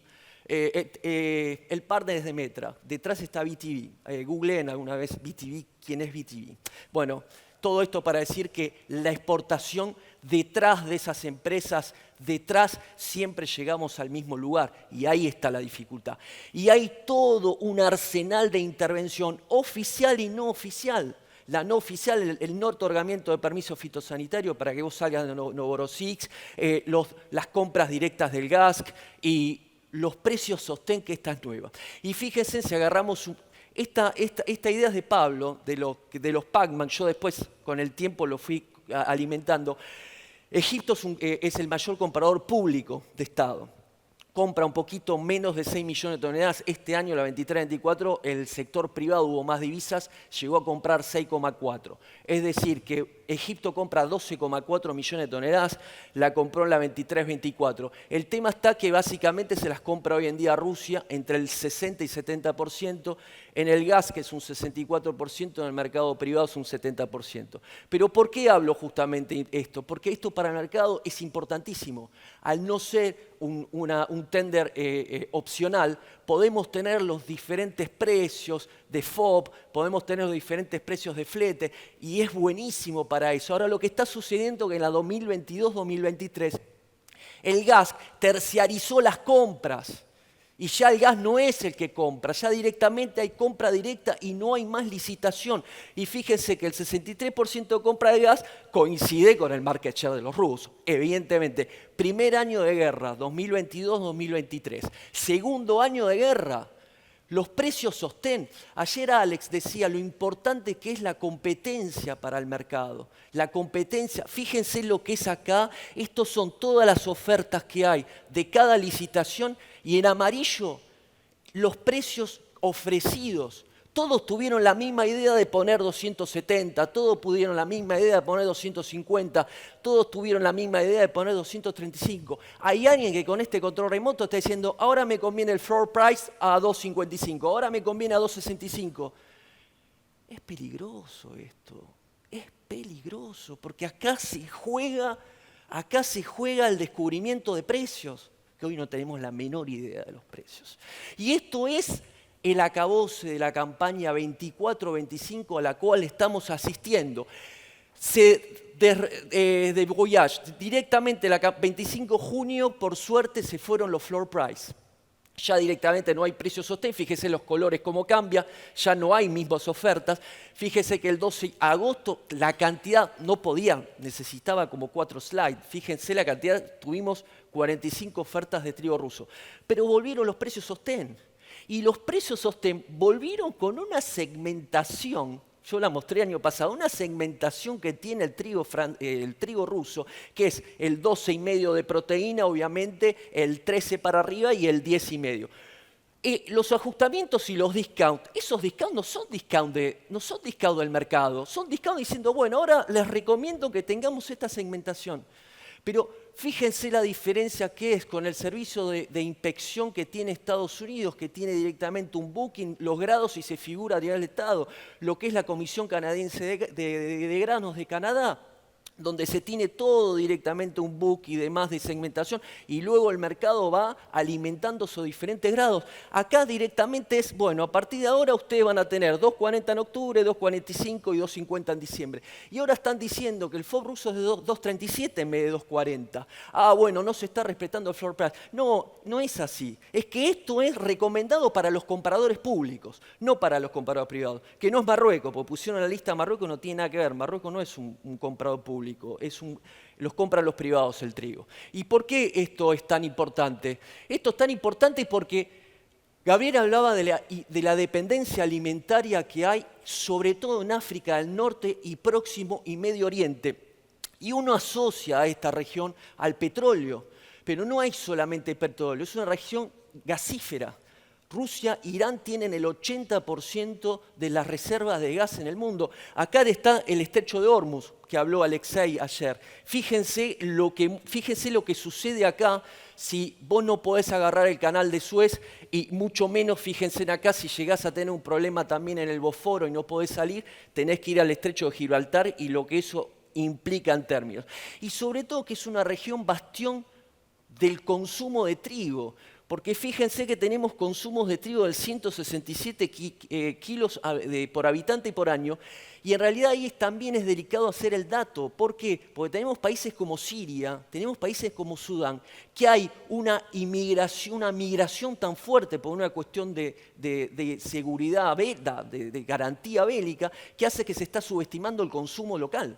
el partner es de Metra, detrás está BTV. Googleen alguna vez BTV, ¿quién es BTV? Bueno, todo esto para decir que la exportación detrás de esas empresas, detrás siempre llegamos al mismo lugar y ahí está la dificultad. Y hay todo un arsenal de intervención oficial y no oficial. La no oficial, el no otorgamiento de permiso fitosanitario para que vos salgas de Novorossiysk, las compras directas del gas y los precios sostén que esta es nueva. Y fíjense, si agarramos esta idea es de Pablo, de los Pacman, yo después con el tiempo lo fui alimentando. Egipto es el mayor comprador público de Estado. compra un poquito menos de 6 millones de toneladas. Este año, la 23-24, el sector privado hubo más divisas, llegó a comprar 6,4. Es decir, que Egipto compra 12,4 millones de toneladas, la compró en la 23-24. El tema está que básicamente se las compra hoy en día Rusia entre el 60 y 70%, en el gas, que es un 64%, en el mercado privado es un 70%. Pero ¿por qué hablo justamente esto? Porque esto para el mercado es importantísimo. Al no ser un tender opcional, podemos tener los diferentes precios de FOB, podemos tener los diferentes precios de flete, y es buenísimo para eso. Ahora, lo que está sucediendo es que en la 2022-2023 el gas terciarizó las compras. Y ya el gas no es el que compra, ya directamente hay compra directa y no hay más licitación. Y fíjense que el 63% de compra de gas coincide con el market share de los rusos. Evidentemente, primer año de guerra, 2022-2023. Segundo año de guerra, los precios sostén. Ayer Alex decía lo importante que es la competencia para el mercado. La competencia, fíjense lo que es acá, estos son todas las ofertas que hay de cada licitación y en amarillo los precios ofrecidos. Todos tuvieron la misma idea de poner 270, todos tuvieron la misma idea de poner 250, todos tuvieron la misma idea de poner 235. Hay alguien que con este control remoto está diciendo, ahora me conviene el floor price a 255, ahora me conviene a 265. Es peligroso esto, es peligroso, porque acá se juega el descubrimiento de precios, que hoy no tenemos la menor idea de los precios. Y esto es el acabose de la campaña 24-25 a la cual estamos asistiendo. De Voyage, directamente el 25 de junio, por suerte, se fueron los floor price. Ya directamente no hay precio sostén, fíjese los colores cómo cambia, ya no hay mismas ofertas. Fíjese que el 12 de agosto la cantidad no podía, necesitaba como 4 slides. Fíjense la cantidad, tuvimos 45 ofertas de trigo ruso. Pero volvieron los precios sostén. Y los precios sostén volvieron con una segmentación, yo la mostré el año pasado, una segmentación que tiene el trigo ruso, que es el 12,5 de proteína, obviamente, el 13 para arriba y el 10,5. Los ajustamientos y los discounts, esos discounts no son discounts del mercado, son discounts diciendo, bueno, ahora les recomiendo que tengamos esta segmentación. Pero fíjense la diferencia que es con el servicio de inspección que tiene Estados Unidos, que tiene directamente un booking, los grados y se figura a nivel de Estado, lo que es la Comisión Canadiense de Granos de Canadá, donde se tiene todo directamente un book y demás de segmentación, y luego el mercado va alimentando sus diferentes grados. Acá directamente es, bueno, a partir de ahora ustedes van a tener 2,40 en octubre, 2,45 y 2,50 en diciembre. Y ahora están diciendo que el FOB ruso es de 2,37 en vez de 2,40. Ah, bueno, no se está respetando el floor price. No, no es así. Es que esto es recomendado para los compradores públicos, no para los compradores privados. Que no es Marruecos, porque pusieron la lista de Marruecos, no tiene nada que ver. Marruecos no es un comprador público. Los compran los privados el trigo. ¿Y por qué esto es tan importante? Esto es tan importante porque Gabriel hablaba de la dependencia alimentaria que hay, sobre todo en África del Norte y Próximo y Medio Oriente. Y uno asocia a esta región al petróleo, pero no hay solamente petróleo, es una región gasífera. Rusia, Irán tienen el 80% de las reservas de gas en el mundo. Acá está el estrecho de Hormuz, que habló Alexei ayer. Fíjense lo que sucede acá si vos no podés agarrar el canal de Suez y mucho menos, fíjense acá, si llegás a tener un problema también en el Bósforo y no podés salir, tenés que ir al estrecho de Gibraltar y lo que eso implica en términos. Y sobre todo que es una región bastión del consumo de trigo. Porque fíjense que tenemos consumos de trigo del 167 kilos por habitante y por año, y en realidad ahí también es delicado hacer el dato. ¿Por qué? Porque tenemos países como Siria, tenemos países como Sudán, que hay una migración tan fuerte por una cuestión de seguridad, de garantía bélica, que hace que se está subestimando el consumo local.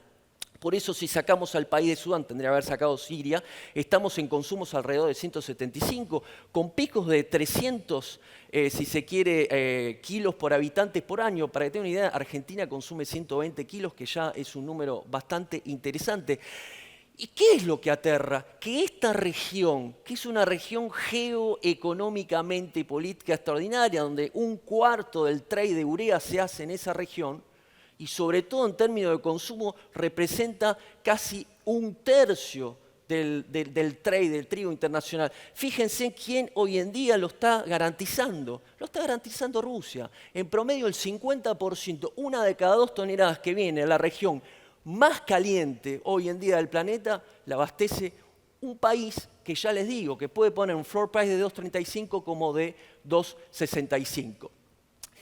Por eso si sacamos al país de Sudán, tendría que haber sacado Siria, estamos en consumos alrededor de 175, con picos de 300, si se quiere, kilos por habitante por año. Para que tengan una idea, Argentina consume 120 kilos, que ya es un número bastante interesante. ¿Y qué es lo que aterra? Que esta región, que es una región geoeconómicamente y política extraordinaria, donde un cuarto del trade de urea se hace en esa región, y sobre todo en términos de consumo, representa casi un tercio del trade, del trigo internacional. Fíjense quién hoy en día lo está garantizando. Lo está garantizando Rusia. En promedio el 50%, una de cada 2 toneladas que viene a la región más caliente hoy en día del planeta, la abastece un país que ya les digo, que puede poner un floor price de 2.35 como de 2.65.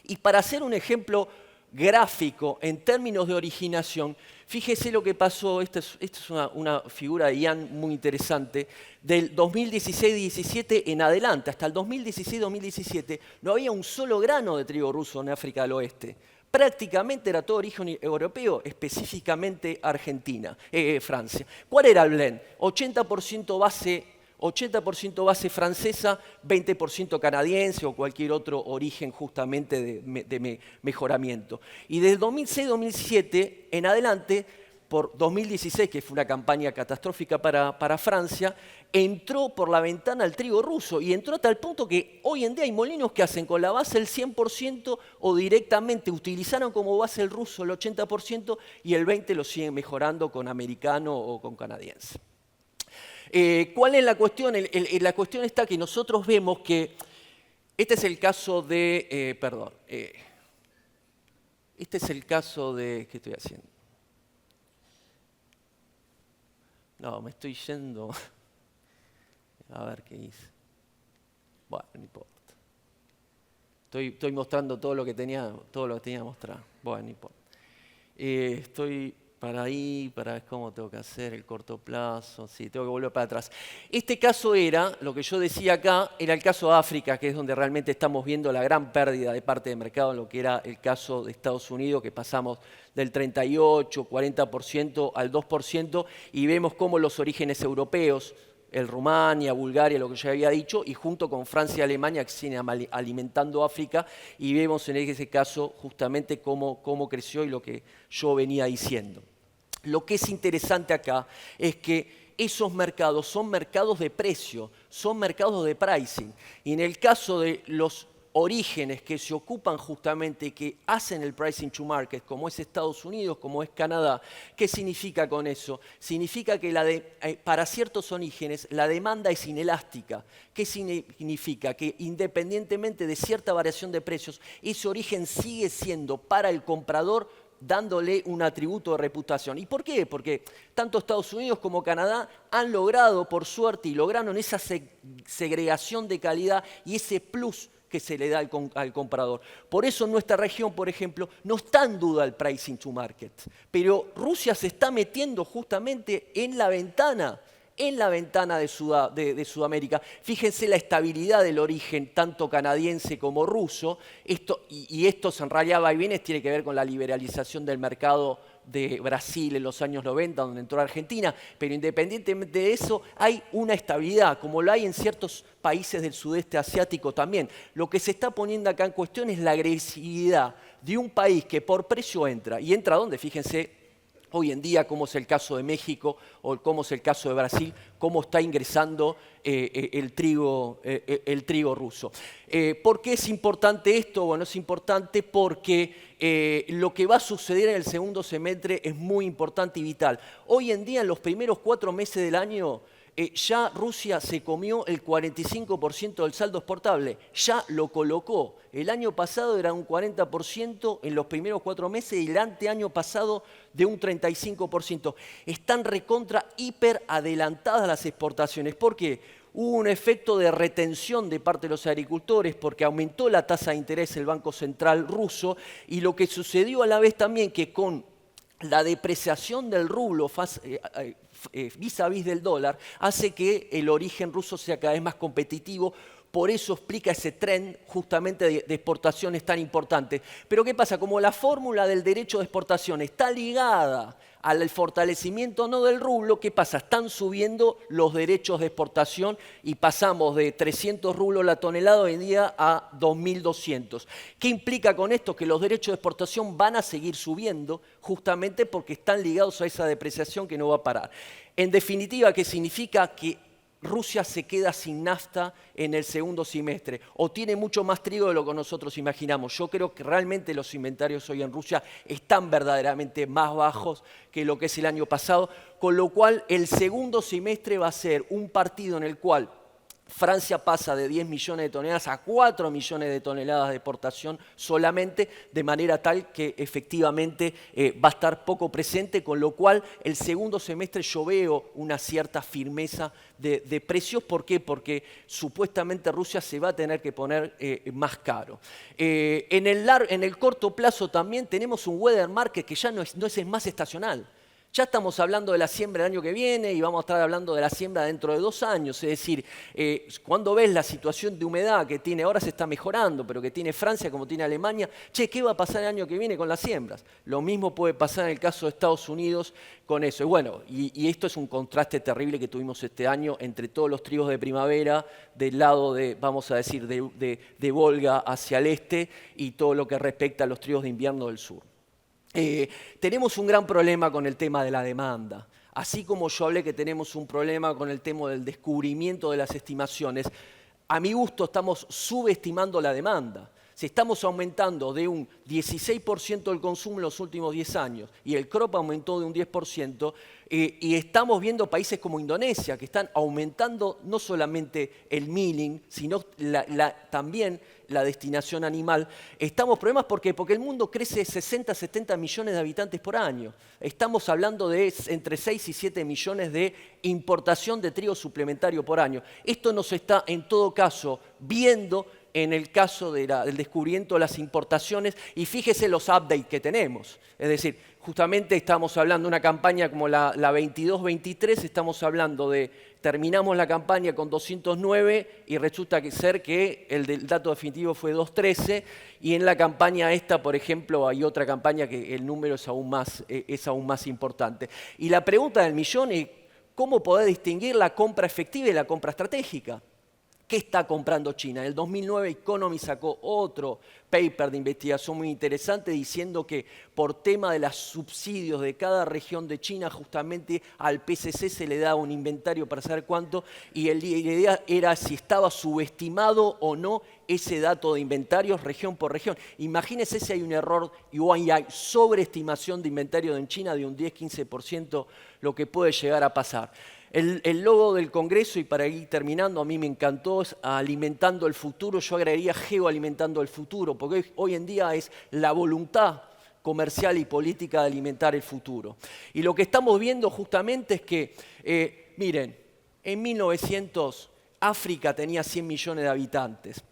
Y para hacer un ejemplo gráfico en términos de originación, fíjese lo que pasó, esta es una figura de Ian muy interesante, del 2016-17 en adelante, hasta el 2016-2017, no había un solo grano de trigo ruso en África del Oeste. Prácticamente era todo origen europeo, específicamente Argentina, Francia. ¿Cuál era el blend? 80% base francesa, 20% canadiense o cualquier otro origen justamente de mejoramiento. Y desde 2006-2007 en adelante, por 2016, que fue una campaña catastrófica para Francia, entró por la ventana el trigo ruso y entró hasta el punto que hoy en día hay molinos que hacen con la base el 100% o directamente utilizaron como base el ruso el 80% y el 20% lo siguen mejorando con americano o con canadiense. ¿Cuál es la cuestión? La cuestión está que nosotros vemos que este es el caso de, este es el caso de, ¿qué estoy haciendo? No, me estoy yendo. A ver qué hice. Bueno, no importa. Estoy mostrando todo lo que tenía que mostrar. Bueno, no importa. Estoy para ahí, para ver cómo tengo que hacer el corto plazo. Sí, tengo que volver para atrás. Este caso era, lo que yo decía acá, era el caso de África, que es donde realmente estamos viendo la gran pérdida de parte del mercado, en lo que era el caso de Estados Unidos, que pasamos del 38, 40% al 2%, y vemos cómo los orígenes europeos, el Rumania, Bulgaria, lo que ya había dicho, y junto con Francia y Alemania que siguen alimentando África, y vemos en ese caso justamente cómo creció y lo que yo venía diciendo. Lo que es interesante acá es que esos mercados son mercados de precio, son mercados de pricing, y en el caso de los orígenes que se ocupan justamente, que hacen el pricing to market, como es Estados Unidos, como es Canadá. ¿Qué significa con eso? Significa que para ciertos orígenes la demanda es inelástica. ¿Qué significa? Que independientemente de cierta variación de precios, ese origen sigue siendo para el comprador dándole un atributo de reputación. ¿Y por qué? Porque tanto Estados Unidos como Canadá han logrado, por suerte, y lograron esa segregación de calidad y ese plus que se le da al comprador. Por eso en nuestra región, por ejemplo, no está en duda el pricing to market. Pero Rusia se está metiendo justamente en la ventana de Sudamérica. Fíjense la estabilidad del origen tanto canadiense como ruso. Esto en realidad va y viene, tiene que ver con la liberalización del mercado de Brasil en los años 90, donde entró Argentina, pero independientemente de eso, hay una estabilidad, como lo hay en ciertos países del sudeste asiático también. Lo que se está poniendo acá en cuestión es la agresividad de un país que por precio entra. ¿Y entra dónde? Fíjense hoy en día, como es el caso de México o como es el caso de Brasil, cómo está ingresando el trigo ruso. ¿Por qué es importante esto? Bueno, es importante porque lo que va a suceder en el segundo semestre es muy importante y vital. Hoy en día, en los primeros 4 meses del año, ya Rusia se comió el 45% del saldo exportable, ya lo colocó. El año pasado era un 40% en los primeros 4 meses y el anteaño pasado de un 35%. Están recontra hiper adelantadas las exportaciones. ¿Por qué? Hubo un efecto de retención de parte de los agricultores porque aumentó la tasa de interés del Banco Central ruso y lo que sucedió a la vez también que con la depreciación del rublo vis a vis del dólar hace que el origen ruso sea cada vez más competitivo por eso explica ese tren justamente de exportaciones tan importante. Pero ¿qué pasa? Como la fórmula del derecho de exportación está ligada al fortalecimiento no del rublo, ¿qué pasa? Están subiendo los derechos de exportación y pasamos de 300 rublos la tonelada hoy en día a 2.200. ¿Qué implica con esto? Que los derechos de exportación van a seguir subiendo justamente porque están ligados a esa depreciación que no va a parar. En definitiva, ¿qué significa? Que Rusia se queda sin nafta en el segundo semestre o tiene mucho más trigo de lo que nosotros imaginamos. Yo creo que realmente los inventarios hoy en Rusia están verdaderamente más bajos que lo que es el año pasado, con lo cual el segundo semestre va a ser un partido en el cual Francia pasa de 10 millones de toneladas a 4 millones de toneladas de exportación solamente, de manera tal que efectivamente va a estar poco presente, con lo cual el segundo semestre yo veo una cierta firmeza de precios. ¿Por qué? Porque supuestamente Rusia se va a tener que poner más caro. En el corto plazo también tenemos un weather market que ya no es más estacional. Ya estamos hablando de la siembra el año que viene y vamos a estar hablando de la siembra dentro de 2 años. Es decir, cuando ves la situación de humedad que tiene, ahora se está mejorando, pero que tiene Francia como tiene Alemania, ¿qué va a pasar el año que viene con las siembras? Lo mismo puede pasar en el caso de Estados Unidos con eso. Y bueno, y esto es un contraste terrible que tuvimos este año entre todos los trigos de primavera, del lado de, vamos a decir, de Volga hacia el este y todo lo que respecta a los trigos de invierno del sur. Tenemos un gran problema con el tema de la demanda. Así como yo hablé que tenemos un problema con el tema del descubrimiento de las estimaciones, a mi gusto estamos subestimando la demanda. Si estamos aumentando de un 16% el consumo en los últimos 10 años y el crop aumentó de un 10%, y estamos viendo países como Indonesia que están aumentando no solamente el milling, sino también la destinación animal. Estamos problemas porque el mundo crece 60, 70 millones de habitantes por año. Estamos hablando de entre 6 y 7 millones de importación de trigo suplementario por año. Esto nos está en todo caso viendo en el caso del descubrimiento de las importaciones, y fíjese los updates que tenemos. Es decir, justamente estamos hablando de una campaña como la 22-23, estamos hablando de, terminamos la campaña con 209 y resulta ser que el dato definitivo fue 213, y en la campaña esta, por ejemplo, hay otra campaña que el número es aún más importante. Y la pregunta del millón es, ¿cómo poder distinguir la compra efectiva y la compra estratégica? ¿Qué está comprando China? En el 2009 Economy sacó otro paper de investigación muy interesante diciendo que por tema de los subsidios de cada región de China, justamente al PCC se le da un inventario para saber cuánto, y la idea era si estaba subestimado o no ese dato de inventarios región por región. Imagínense si hay un error y hay sobreestimación de inventario en China de un 10-15%, lo que puede llegar a pasar. El logo del Congreso, y para ir terminando, a mí me encantó, es alimentando el futuro. Yo agregaría geoalimentando el futuro, porque hoy en día es la voluntad comercial y política de alimentar el futuro. Y lo que estamos viendo justamente es que, miren, en 1900 África tenía 100 millones de habitantes.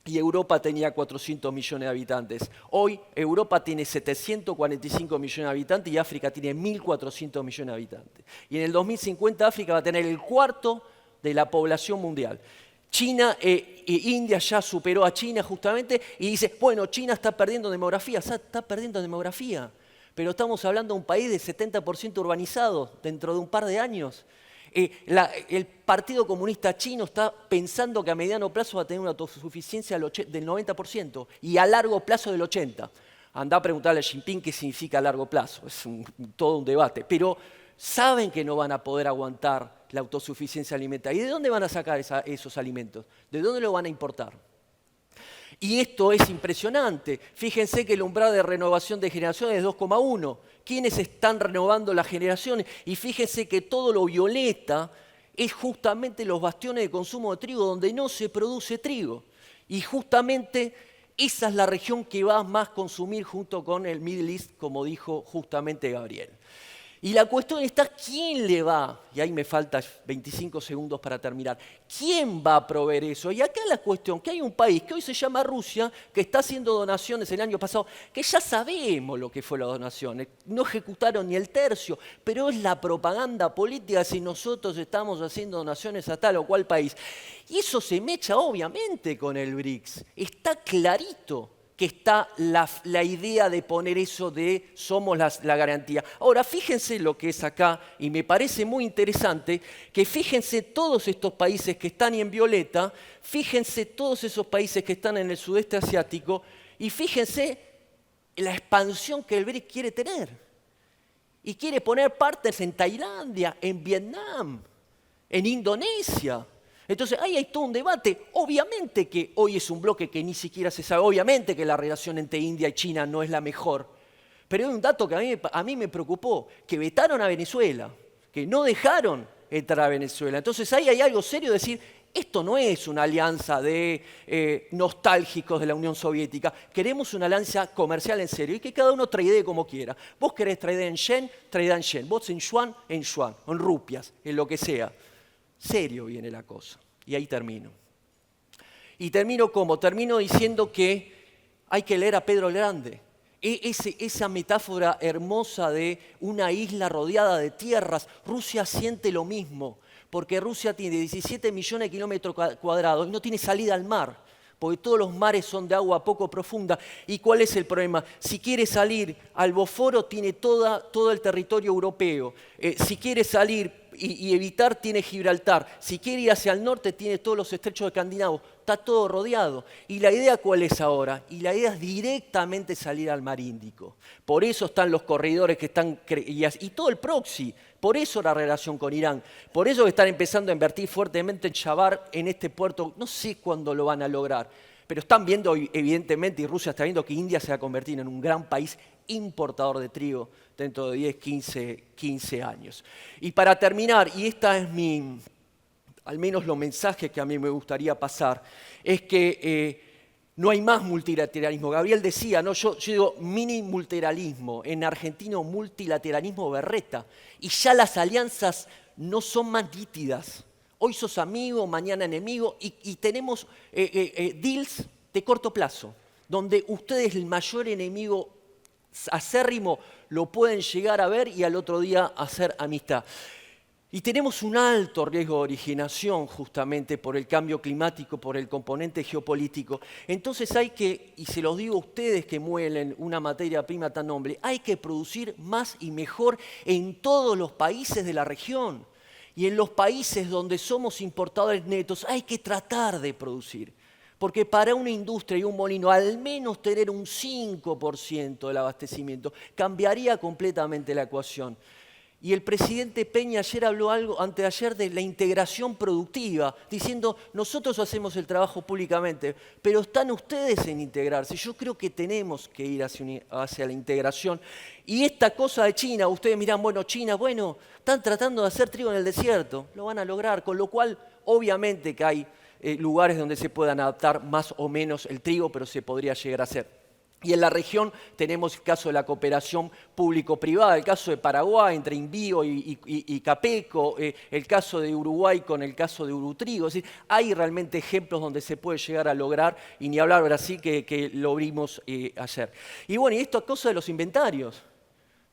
Y Europa tenía 400 millones de habitantes. Hoy Europa tiene 745 millones de habitantes y África tiene 1.400 millones de habitantes. Y en el 2050 África va a tener el cuarto de la población mundial. China India ya superó a China justamente y dice, bueno, China está perdiendo demografía. O sea, está perdiendo demografía. Pero estamos hablando de un país de 70% urbanizado dentro de un par de años. El Partido Comunista Chino está pensando que a mediano plazo va a tener una autosuficiencia del 90% y a largo plazo del 80%. Andá a preguntarle a Xi Jinping qué significa a largo plazo, es todo un debate. Pero saben que no van a poder aguantar la autosuficiencia alimentaria. ¿Y de dónde van a sacar esos alimentos? ¿De dónde lo van a importar? Y esto es impresionante. Fíjense que el umbral de renovación de generaciones es 2,1. ¿Quiénes están renovando las generaciones? Y fíjense que todo lo violeta es justamente los bastiones de consumo de trigo donde no se produce trigo. Y justamente esa es la región que va más a consumir junto con el Middle East, como dijo justamente Gabriel. Y la cuestión está, ¿quién le va? Y ahí me faltan 25 segundos para terminar. ¿Quién va a proveer eso? Y acá la cuestión, que hay un país que hoy se llama Rusia, que está haciendo donaciones el año pasado, que ya sabemos lo que fue las donaciones. No ejecutaron ni el tercio, pero es la propaganda política si nosotros estamos haciendo donaciones a tal o cual país. Y eso se mecha obviamente con el BRICS. Está clarito que está la idea de poner eso de somos la garantía. Ahora, fíjense lo que es acá, y me parece muy interesante, que fíjense todos estos países que están en violeta, fíjense todos esos países que están en el sudeste asiático, y fíjense la expansión que el BRICS quiere tener. Y quiere poner partners en Tailandia, en Vietnam, en Indonesia. Entonces, ahí hay todo un debate. Obviamente que hoy es un bloque que ni siquiera se sabe. Obviamente que la relación entre India y China no es la mejor. Pero hay un dato que a mí me preocupó, que vetaron a Venezuela, que no dejaron entrar a Venezuela. Entonces, ahí hay algo serio de decir, esto no es una alianza de nostálgicos de la Unión Soviética. Queremos una alianza comercial en serio y que cada uno tradee como quiera. Vos querés tradear en yen, tradeá en yen. Vos en yuan, en rupias, en lo que sea. Serio viene la cosa. Y ahí termino. ¿Y termino cómo? Termino diciendo que hay que leer a Pedro el Grande. Esa metáfora hermosa de una isla rodeada de tierras. Rusia siente lo mismo, porque Rusia tiene 17 millones de kilómetros cuadrados y no tiene salida al mar, porque todos los mares son de agua poco profunda. ¿Y cuál es el problema? Si quiere salir al Bósforo, tiene todo el territorio europeo. Si quiere salir y evitar, tiene Gibraltar. Si quiere ir hacia el norte, tiene todos los estrechos de Escandinavos. Está todo rodeado. ¿Y la idea cuál es ahora? Y la idea es directamente salir al mar Índico. Por eso están los corredores que están... Y todo el proxy. Por eso la relación con Irán. Por eso que están empezando a invertir fuertemente en Chabahar, en este puerto. No sé cuándo lo van a lograr. Pero están viendo, evidentemente, y Rusia está viendo que India se va a convertir en un gran país importador de trigo dentro de 10, 15 años. Y para terminar, y esta es al menos los mensajes que a mí me gustaría pasar, es que no hay más multilateralismo. Gabriel decía, ¿no? Yo digo mini multilateralismo, en argentino multilateralismo berreta, y ya las alianzas no son más nítidas. Hoy sos amigo, mañana enemigo, y tenemos deals de corto plazo, donde ustedes el mayor enemigo acérrimo lo pueden llegar a ver y al otro día hacer amistad. Y tenemos un alto riesgo de originación justamente por el cambio climático, por el componente geopolítico. Entonces hay que, y se los digo a ustedes que muelen una materia prima tan noble, hay que producir más y mejor en todos los países de la región. Y en los países donde somos importadores netos hay que tratar de producir. Porque para una industria y un molino, al menos tener un 5% del abastecimiento cambiaría completamente la ecuación. Y el presidente Peña ayer habló antes de ayer de la integración productiva, diciendo, nosotros hacemos el trabajo públicamente, pero están ustedes en integrarse. Yo creo que tenemos que ir hacia la integración. Y esta cosa de China, ustedes miran, China, están tratando de hacer trigo en el desierto, lo van a lograr, con lo cual obviamente que hay lugares donde se puedan adaptar más o menos el trigo, pero se podría llegar a hacer. Y en la región tenemos el caso de la cooperación público-privada, el caso de Paraguay entre Invío y Capeco, el caso de Uruguay con el caso de Urutrigo. Es decir, hay realmente ejemplos donde se puede llegar a lograr, y ni hablar Brasil que lo vimos ayer. Y y esto cosa de los inventarios.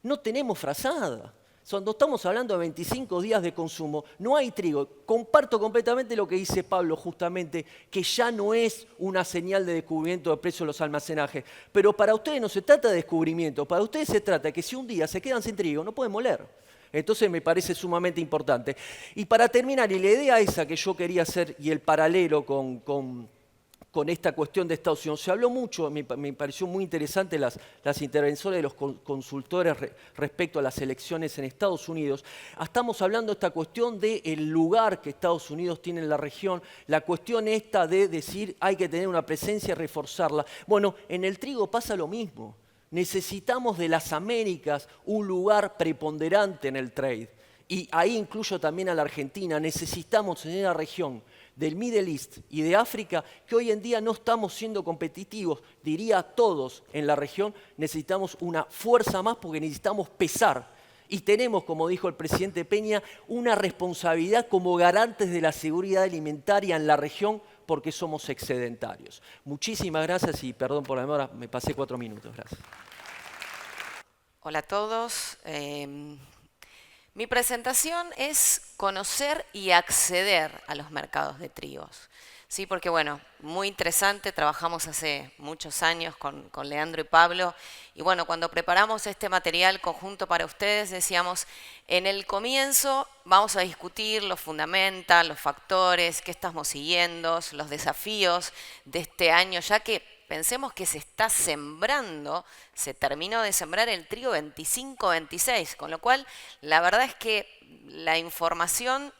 No tenemos frazada. No estamos hablando de 25 días de consumo, no hay trigo. Comparto completamente lo que dice Pablo justamente, que ya no es una señal de descubrimiento de precio de los almacenajes. Pero para ustedes no se trata de descubrimiento, para ustedes se trata de que si un día se quedan sin trigo, no pueden moler. Entonces me parece sumamente importante. Y para terminar, y la idea esa que yo quería hacer, y el paralelo con esta cuestión de Estados Unidos. Se habló mucho, me pareció muy interesante las intervenciones de los consultores respecto a las elecciones en Estados Unidos. Estamos hablando de esta cuestión del lugar que Estados Unidos tiene en la región, la cuestión esta de decir hay que tener una presencia y reforzarla. En el trigo pasa lo mismo. Necesitamos de las Américas un lugar preponderante en el trade. Y ahí incluyo también a la Argentina. Necesitamos en la región del Middle East y de África, que hoy en día no estamos siendo competitivos, diría todos en la región, necesitamos una fuerza más porque necesitamos pesar Y tenemos, como dijo el presidente Peña, una responsabilidad como garantes de la seguridad alimentaria en la región porque somos excedentarios. Muchísimas gracias y perdón por la demora, me pasé 4 minutos. Gracias. Hola a todos. Mi presentación es conocer y acceder a los mercados de trigos. Sí, porque bueno, muy interesante, trabajamos hace muchos años con Leandro y Pablo, y bueno, cuando preparamos este material conjunto para ustedes, decíamos, en el comienzo vamos a discutir los fundamentos, los factores, qué estamos siguiendo, los desafíos de este año, ya que pensemos que se está sembrando, se terminó de sembrar el trigo 25-26, con lo cual la verdad es que la información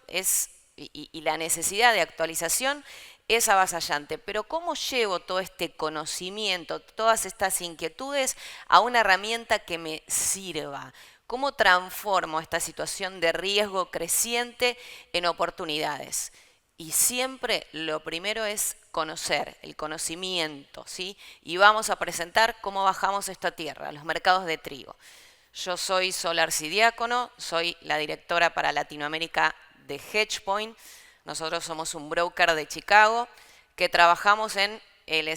y la necesidad de actualización es avasallante. Pero ¿cómo llevo todo este conocimiento, todas estas inquietudes a una herramienta que me sirva? ¿Cómo transformo esta situación de riesgo creciente en oportunidades? Y siempre lo primero es conocer, el conocimiento, ¿sí? Y vamos a presentar cómo bajamos esta tierra, los mercados de trigo. Yo soy Sol Arcidiácono, soy la directora para Latinoamérica de Hedgepoint. Nosotros somos un broker de Chicago que trabajamos en el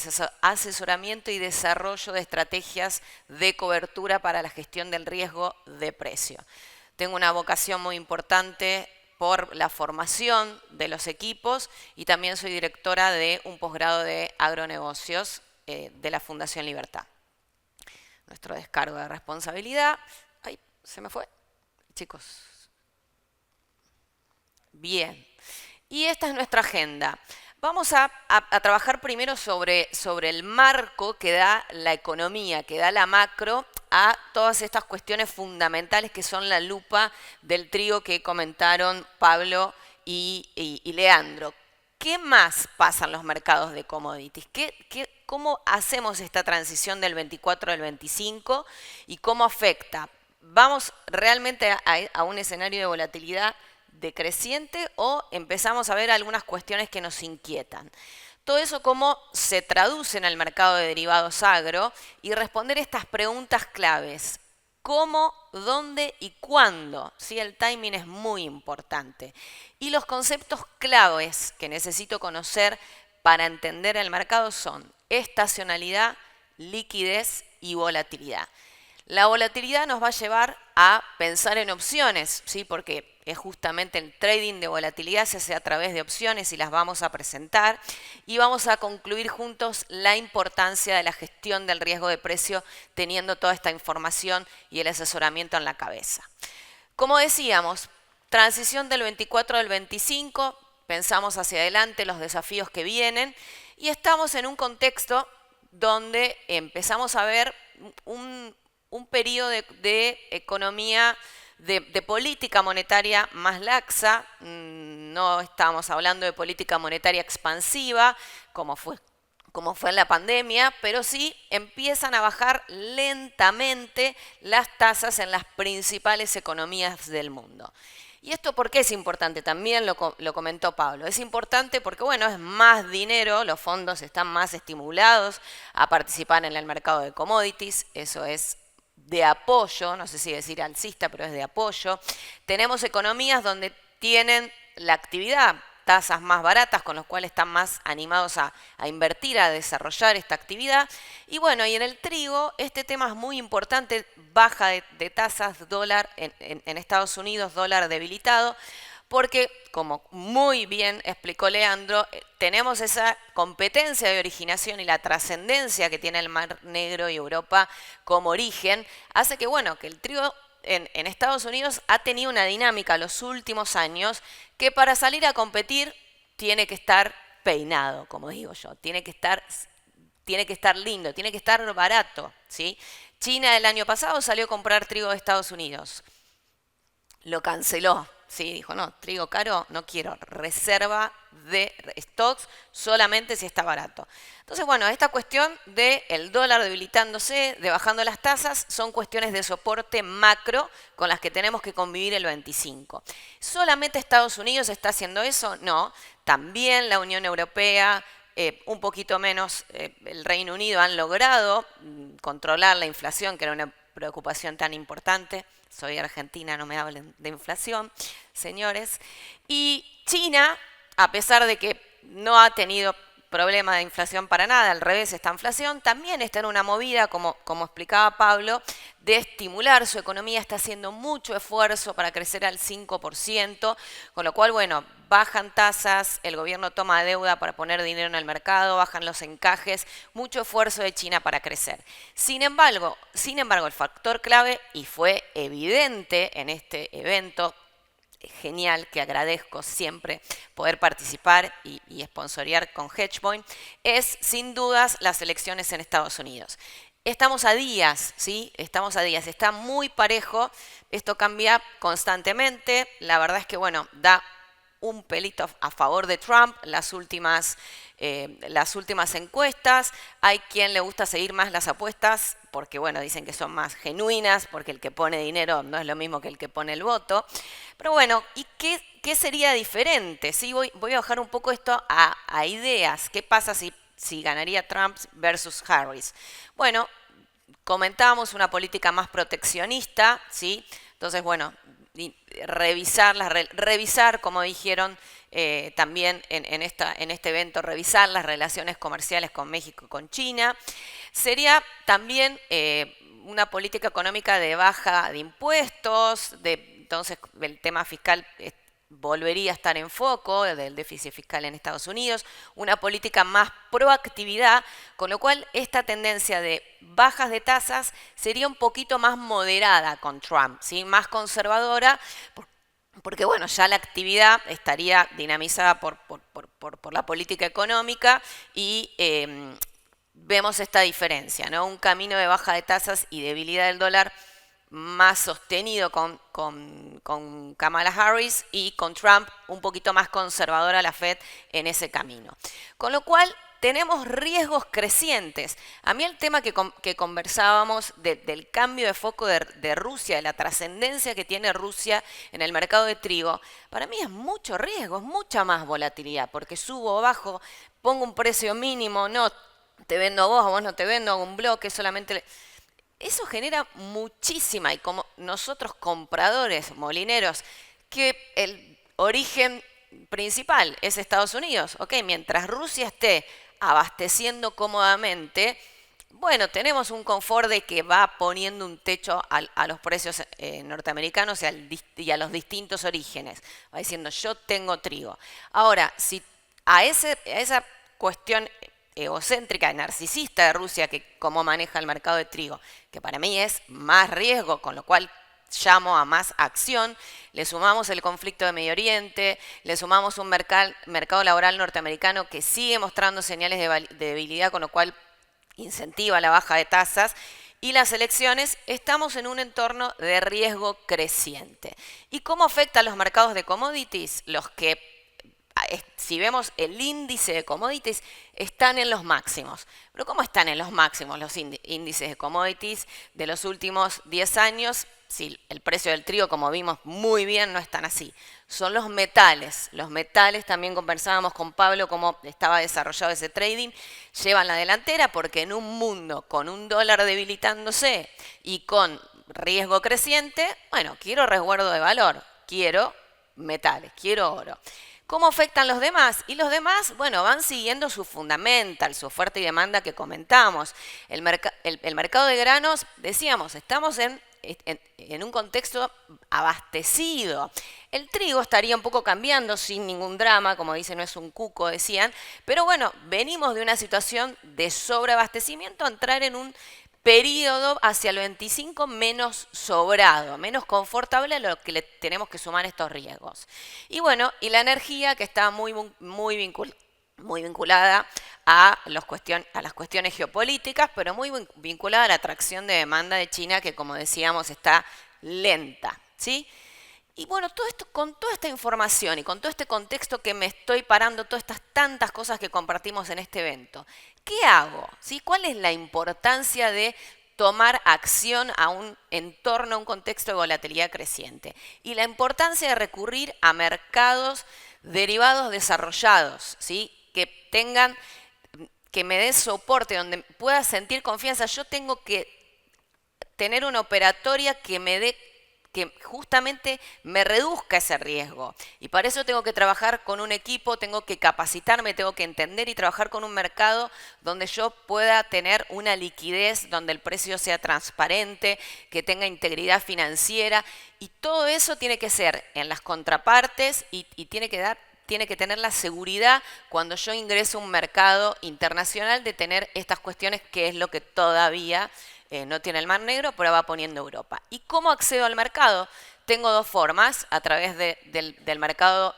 asesoramiento y desarrollo de estrategias de cobertura para la gestión del riesgo de precio. Tengo una vocación muy importante por la formación de los equipos y también soy directora de un posgrado de agronegocios de la Fundación Libertad. Nuestro descargo de responsabilidad. Ay, se me fue, chicos. Bien. Y esta es nuestra agenda. Vamos a trabajar primero sobre el marco que da la economía, que da la macro a todas estas cuestiones fundamentales que son la lupa del trigo que comentaron Pablo y Leandro. ¿Qué más pasa en los mercados de commodities? ¿Cómo hacemos esta transición del 24 al 25 y cómo afecta? ¿Vamos realmente a un escenario de volatilidad decreciente o empezamos a ver algunas cuestiones que nos inquietan? Todo eso cómo se traduce en el mercado de derivados agro y responder estas preguntas claves. ¿Cómo, dónde y cuándo? ¿Sí? El timing es muy importante. Y los conceptos claves que necesito conocer para entender el mercado son estacionalidad, liquidez y volatilidad. La volatilidad nos va a llevar a pensar en opciones, ¿sí? Porque es justamente el trading de volatilidad se hace a través de opciones y las vamos a presentar. Y vamos a concluir juntos la importancia de la gestión del riesgo de precio teniendo toda esta información y el asesoramiento en la cabeza. Como decíamos, transición del 24 al 25, pensamos hacia adelante los desafíos que vienen y estamos en un contexto donde empezamos a ver un periodo de economía, de política monetaria más laxa. No estamos hablando de política monetaria expansiva, como fue en la pandemia, pero sí empiezan a bajar lentamente las tasas en las principales economías del mundo. ¿Y esto por qué es importante? También lo comentó Pablo. Es importante porque, bueno, es más dinero, los fondos están más estimulados a participar en el mercado de commodities, eso es de apoyo, no sé si decir alcista, pero es de apoyo. Tenemos economías donde tienen la actividad, tasas más baratas, con los cuales están más animados a invertir, a desarrollar esta actividad. Y bueno, y en el trigo, este tema es muy importante, baja de tasas, dólar en Estados Unidos, dólar debilitado, porque, como muy bien explicó Leandro, tenemos esa competencia de originación y la trascendencia que tiene el Mar Negro y Europa como origen, hace que, bueno, que el trigo en Estados Unidos ha tenido una dinámica los últimos años que para salir a competir tiene que estar peinado, como digo yo, tiene que estar lindo, tiene que estar barato, ¿sí? China el año pasado salió a comprar trigo de Estados Unidos, lo canceló. Sí, dijo, no, trigo caro no quiero, reserva de stocks solamente si está barato. Entonces, bueno, esta cuestión del dólar debilitándose, de bajando las tasas, son cuestiones de soporte macro con las que tenemos que convivir el 25. ¿Solamente Estados Unidos está haciendo eso? No, también la Unión Europea, un poquito menos el Reino Unido han logrado controlar la inflación, que era una preocupación tan importante. soy argentina, no me hablen de inflación, señores. Y China, a pesar de que no ha tenido problema de inflación para nada, al revés, esta inflación también está en una movida, como explicaba Pablo, de estimular su economía, está haciendo mucho esfuerzo para crecer al 5%, con lo cual, bueno, bajan tasas, el gobierno toma deuda para poner dinero en el mercado, bajan los encajes, mucho esfuerzo de China para crecer. Sin embargo, el factor clave, y fue evidente en este evento, genial, que agradezco siempre poder participar y sponsorear con Hedgepoint, es sin dudas las elecciones en Estados Unidos. Estamos a días, ¿sí? Estamos a días, está muy parejo, esto cambia constantemente, la verdad es que, bueno, da un pelito a favor de Trump las últimas encuestas. Hay quien le gusta seguir más las apuestas porque, bueno, dicen que son más genuinas, porque el que pone dinero no es lo mismo que el que pone el voto. Pero bueno, ¿y qué sería diferente? ¿Sí? Voy a bajar un poco esto a ideas. ¿Qué pasa si ganaría Trump versus Harris? Bueno, comentábamos una política más proteccionista, ¿sí? Entonces, bueno, revisar, como dijeron también en este evento, revisar las relaciones comerciales con México y con China. Sería también una política económica de baja de impuestos, entonces el tema fiscal volvería a estar en foco del déficit fiscal en Estados Unidos, una política más proactividad, con lo cual esta tendencia de bajas de tasas sería un poquito más moderada con Trump, ¿sí? Más conservadora, porque bueno, ya la actividad estaría dinamizada por la política económica y vemos esta diferencia, ¿no? Un camino de baja de tasas y debilidad del dólar más sostenido con Kamala Harris, y con Trump un poquito más conservadora la Fed en ese camino. Con lo cual tenemos riesgos crecientes. A mí el tema que conversábamos del cambio de foco de Rusia, de la trascendencia que tiene Rusia en el mercado de trigo, para mí es mucho riesgo, es mucha más volatilidad, porque subo o bajo, pongo un precio mínimo, no te vendo a vos no te vendo, hago un bloque, solamente... Eso genera muchísima, y como nosotros compradores, molineros, que el origen principal es Estados Unidos, ¿ok? Mientras Rusia esté abasteciendo cómodamente, bueno, tenemos un confort de que va poniendo un techo a los precios norteamericanos y a los distintos orígenes. Va diciendo, yo tengo trigo. Ahora, si a esa cuestión egocéntrica y narcisista de Rusia, que cómo maneja el mercado de trigo, que para mí es más riesgo, con lo cual llamo a más acción, le sumamos el conflicto de Medio Oriente, le sumamos un mercado laboral norteamericano que sigue mostrando señales de debilidad, con lo cual incentiva la baja de tasas, y las elecciones, estamos en un entorno de riesgo creciente. ¿Y cómo afecta a los mercados de commodities? Los que, si vemos el índice de commodities, están en los máximos. ¿Pero cómo están en los máximos los índices de commodities de los últimos 10 años? Si el precio del trigo, como vimos muy bien, no es tan así. Son los metales. Los metales, también conversábamos con Pablo cómo estaba desarrollado ese trading, llevan la delantera, porque en un mundo con un dólar debilitándose y con riesgo creciente, bueno, quiero resguardo de valor, quiero metales, quiero oro. ¿Cómo afectan los demás? Y los demás, bueno, van siguiendo su fundamental, su oferta y demanda que comentamos. El mercado de granos, decíamos, estamos en un contexto abastecido. El trigo estaría un poco cambiando sin ningún drama, como dicen, no es un cuco, decían, pero bueno, venimos de una situación de sobreabastecimiento a entrar en un periodo hacia el 25 menos sobrado, menos confortable, a lo que le tenemos que sumar estos riesgos. Y bueno, y la energía, que está muy vinculada a las cuestiones geopolíticas, pero muy vinculada a la atracción de demanda de China, que, como decíamos, está lenta, ¿sí? Y bueno, todo esto, con toda esta información y con todo este contexto que me estoy parando, todas estas tantas cosas que compartimos en este evento, ¿qué hago? ¿Sí? ¿Cuál es la importancia de tomar acción a un entorno, a un contexto de volatilidad creciente? Y la importancia de recurrir a mercados derivados desarrollados, ¿sí? Que me dé soporte, donde pueda sentir confianza. Yo tengo que tener una operatoria que me dé que justamente me reduzca ese riesgo. Y para eso tengo que trabajar con un equipo, tengo que capacitarme, tengo que entender y trabajar con un mercado donde yo pueda tener una liquidez, donde el precio sea transparente, que tenga integridad financiera. Y todo eso tiene que ser en las contrapartes y tiene que tener la seguridad cuando yo ingreso a un mercado internacional de tener estas cuestiones, que es lo que todavía no tiene el Mar Negro, pero va poniendo Europa. ¿Y cómo accedo al mercado? Tengo dos formas, a través del mercado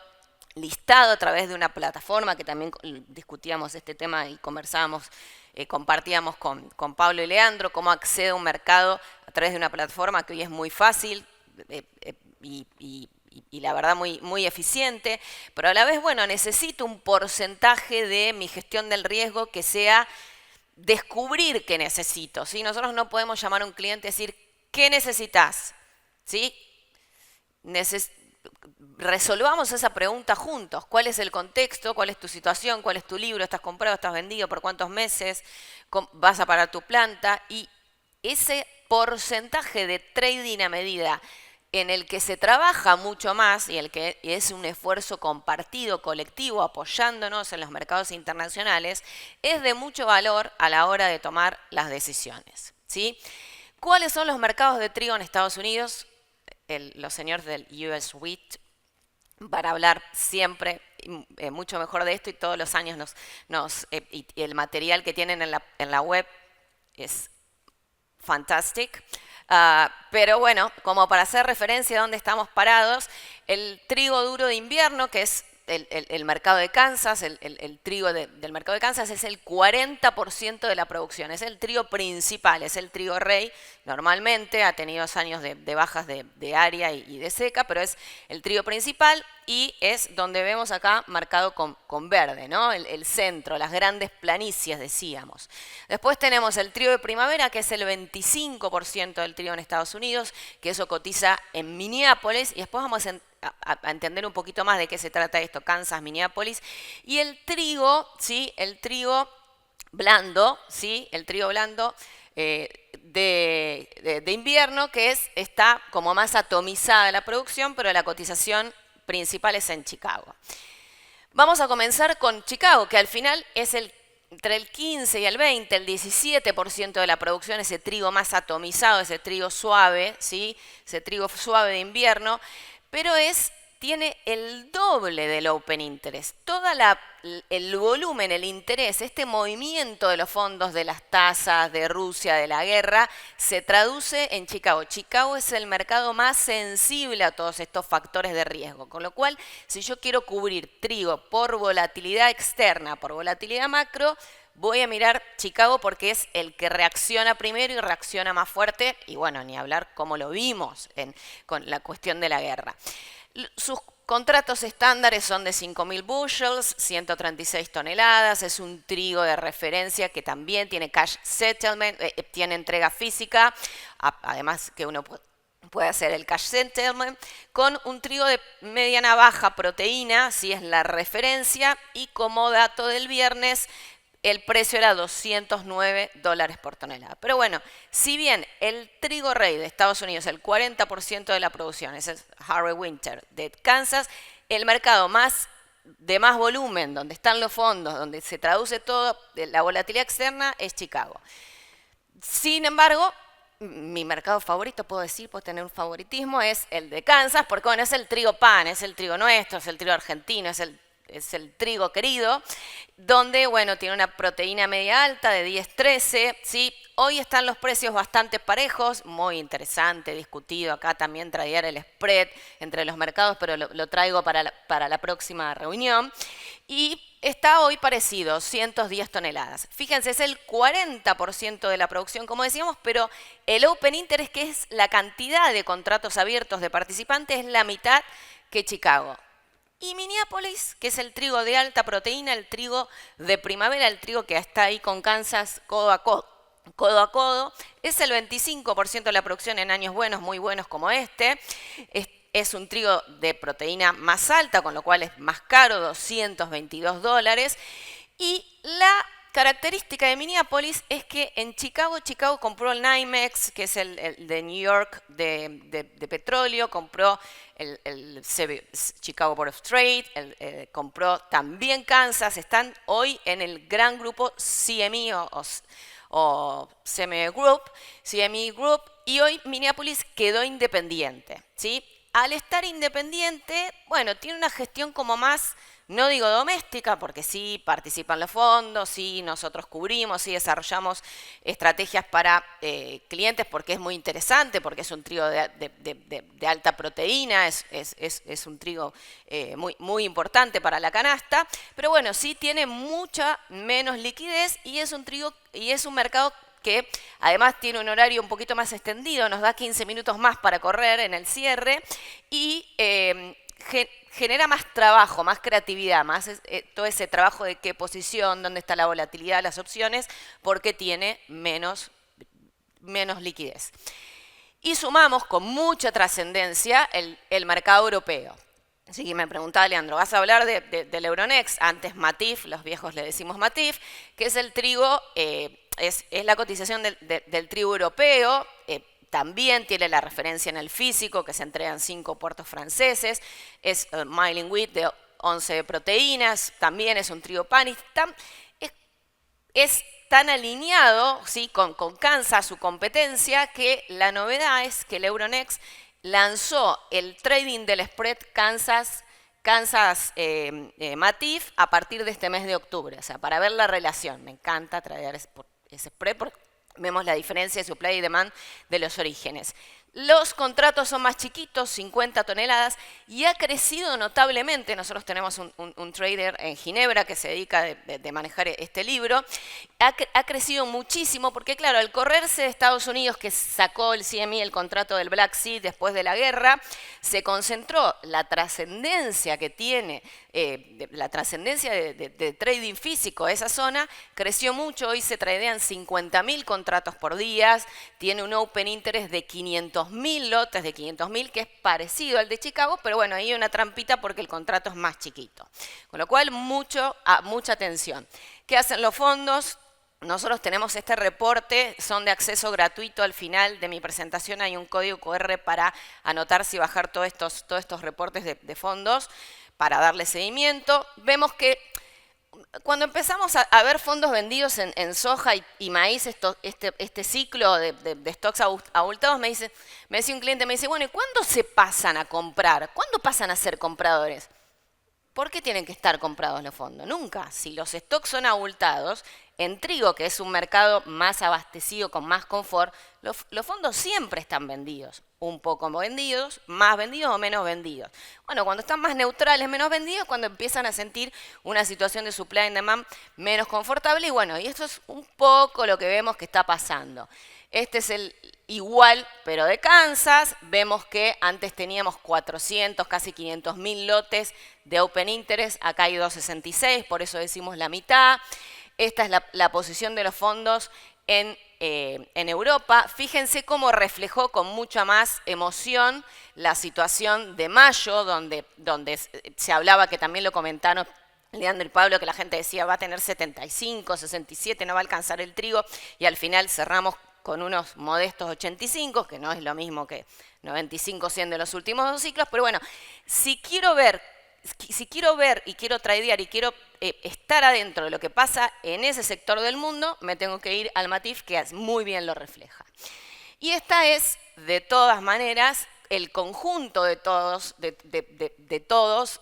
listado, a través de una plataforma, que también discutíamos este tema y conversábamos, compartíamos con Pablo y Leandro, cómo accedo a un mercado a través de una plataforma que hoy es muy fácil y la verdad muy eficiente, pero a la vez, bueno, necesito un porcentaje de mi gestión del riesgo que sea descubrir qué necesito, ¿sí? Nosotros no podemos llamar a un cliente y decir, ¿qué necesitas? ¿Sí? Resolvamos esa pregunta juntos. ¿Cuál es el contexto? ¿Cuál es tu situación? ¿Cuál es tu libro? ¿Estás comprado? ¿Estás vendido? ¿Por cuántos meses? ¿Vas a parar tu planta? Y ese porcentaje de trading a medida en el que se trabaja mucho más y el que es un esfuerzo compartido, colectivo, apoyándonos en los mercados internacionales, es de mucho valor a la hora de tomar las decisiones, ¿sí? ¿Cuáles son los mercados de trigo en Estados Unidos? Los señores del US Wheat van a hablar siempre mucho mejor de esto, y todos los años y el material que tienen en la web es fantástico. Pero bueno, como para hacer referencia a dónde estamos parados, el trigo duro de invierno, que es el mercado de Kansas, el trigo del mercado de Kansas es el 40% de la producción, es el trigo principal, es el trigo rey. Normalmente ha tenido años de bajas de área y de seca, pero es el trigo principal y es donde vemos acá marcado con verde, ¿no? El centro, las grandes planicies, decíamos. Después tenemos el trigo de primavera, que es el 25% del trigo en Estados Unidos, que eso cotiza en Minneapolis, y después vamos a entender un poquito más de qué se trata esto, Kansas, Minneapolis. Y el trigo, ¿sí? El trigo blando, ¿sí? El trigo blando de invierno, que está como más atomizada la producción, pero la cotización principal es en Chicago. Vamos a comenzar con Chicago, que al final es entre el 15 y el 20, el 17% de la producción, ese trigo más atomizado, ese trigo suave, ¿sí? Ese trigo suave de invierno, pero tiene el doble del open interest. Todo el volumen, el interés, este movimiento de los fondos de las tasas, de Rusia, de la guerra, se traduce en Chicago. Chicago es el mercado más sensible a todos estos factores de riesgo. Con lo cual, si yo quiero cubrir trigo por volatilidad externa, por volatilidad macro, voy a mirar Chicago porque es el que reacciona primero y reacciona más fuerte. Y bueno, ni hablar cómo lo vimos con la cuestión de la guerra. Sus contratos estándares son de 5.000 bushels, 136 toneladas. Es un trigo de referencia que también tiene cash settlement, tiene entrega física, además que uno puede hacer el cash settlement, con un trigo de mediana baja proteína, si es la referencia, y como dato del viernes, el precio era $209 por tonelada. Pero bueno, si bien el trigo rey de Estados Unidos, el 40% de la producción, es el Harry Winter de Kansas, el mercado de más volumen, donde están los fondos, donde se traduce todo, la volatilidad externa, es Chicago. Sin embargo, mi mercado favorito, puedo tener un favoritismo, es el de Kansas, porque bueno, es el trigo pan, es el trigo nuestro, es el trigo argentino, es el trigo querido, donde, bueno, tiene una proteína media alta de 10-13, ¿sí? Hoy están los precios bastante parejos, muy interesante, discutido. Acá también traer el spread entre los mercados, pero lo traigo para la próxima reunión. Y está hoy parecido, 110 toneladas. Fíjense, es el 40% de la producción, como decíamos, pero el open interest, que es la cantidad de contratos abiertos de participantes, es la mitad que Chicago. Y Minneapolis, que es el trigo de alta proteína, el trigo de primavera, el trigo que está ahí con Kansas codo a codo, es el 25% de la producción en años buenos, muy buenos como este. Es un trigo de proteína más alta, con lo cual es más caro, $222. Y la característica de Minneapolis es que en Chicago compró el NYMEX, que es el de New York de petróleo, compró el Chicago Board of Trade, compró también Kansas, están hoy en el gran grupo CME o CME Group, y hoy Minneapolis quedó independiente, ¿sí? Al estar independiente, bueno, tiene una gestión como más, no digo doméstica, porque sí participan los fondos, sí nosotros cubrimos, sí desarrollamos estrategias para clientes, porque es muy interesante, porque es un trigo de alta proteína, es un trigo muy importante para la canasta, pero bueno, sí tiene mucha menos liquidez y es un trigo y es un mercado que además tiene un horario un poquito más extendido, nos da 15 minutos más para correr en el cierre y genera más trabajo, más creatividad, más todo ese trabajo de qué posición, dónde está la volatilidad, las opciones, porque tiene menos liquidez. Y sumamos con mucha trascendencia el mercado europeo. Así que me preguntaba Leandro, ¿vas a hablar del Euronext? Antes Matif, los viejos le decimos Matif, que es el trigo, es la cotización del trigo europeo, también tiene la referencia en el físico, que se entregan 5 puertos franceses, es milling wheat de 11 proteínas, también es un trigo pan, es tan alineado, ¿sí?, con Kansas, su competencia, que la novedad es que el Euronext lanzó el trading del spread Kansas Matif a partir de este mes de octubre, o sea, para ver la relación. Me encanta traer ese spread porque vemos la diferencia de supply y demand de los orígenes. Los contratos son más chiquitos, 50 toneladas, y ha crecido notablemente. Nosotros tenemos un trader en Ginebra que se dedica de manejar este libro. Ha crecido muchísimo porque, claro, al correrse de Estados Unidos, que sacó el CME el contrato del Black Sea después de la guerra, se concentró la trascendencia que tiene, la trascendencia de trading físico de esa zona, creció mucho. Hoy se tradean 50.000 contratos por día, tiene un open interest de 500.000 lotes de 500.000, que es parecido al de Chicago, pero bueno, ahí hay una trampita porque el contrato es más chiquito. Con lo cual, mucha atención. ¿Qué hacen los fondos? Nosotros tenemos este reporte, son de acceso gratuito. Al final de mi presentación hay un código QR para anotarse y bajar todos estos reportes de fondos para darle seguimiento. Vemos que cuando empezamos a ver fondos vendidos en soja y maíz, este ciclo de stocks abultados, me decía un cliente, me dice, bueno, ¿y cuándo se pasan a comprar? ¿Cuándo pasan a ser compradores? ¿Por qué tienen que estar comprados los fondos? Nunca. Si los stocks son abultados, en trigo, que es un mercado más abastecido, con más confort, los fondos siempre están vendidos. Un poco vendidos, más vendidos o menos vendidos. Bueno, cuando están más neutrales, menos vendidos, cuando empiezan a sentir una situación de supply and demand menos confortable. Y bueno, y esto es un poco lo que vemos que está pasando. Este es el igual, pero de Kansas. Vemos que antes teníamos 400, casi 500.000 lotes de open interest. Acá hay 266, por eso decimos la mitad. Esta es la posición de los fondos en Europa. Fíjense cómo reflejó con mucha más emoción la situación de mayo, donde se hablaba, que también lo comentaron Leandro y Pablo, que la gente decía va a tener 75, 67, no va a alcanzar el trigo, y al final cerramos con unos modestos 85, que no es lo mismo que 95, 100 de los últimos 2 ciclos, pero bueno, si quiero ver y quiero tradear y quiero estar adentro de lo que pasa en ese sector del mundo, me tengo que ir al Matif, que muy bien lo refleja. Y esta es, de todas maneras, el conjunto de todos,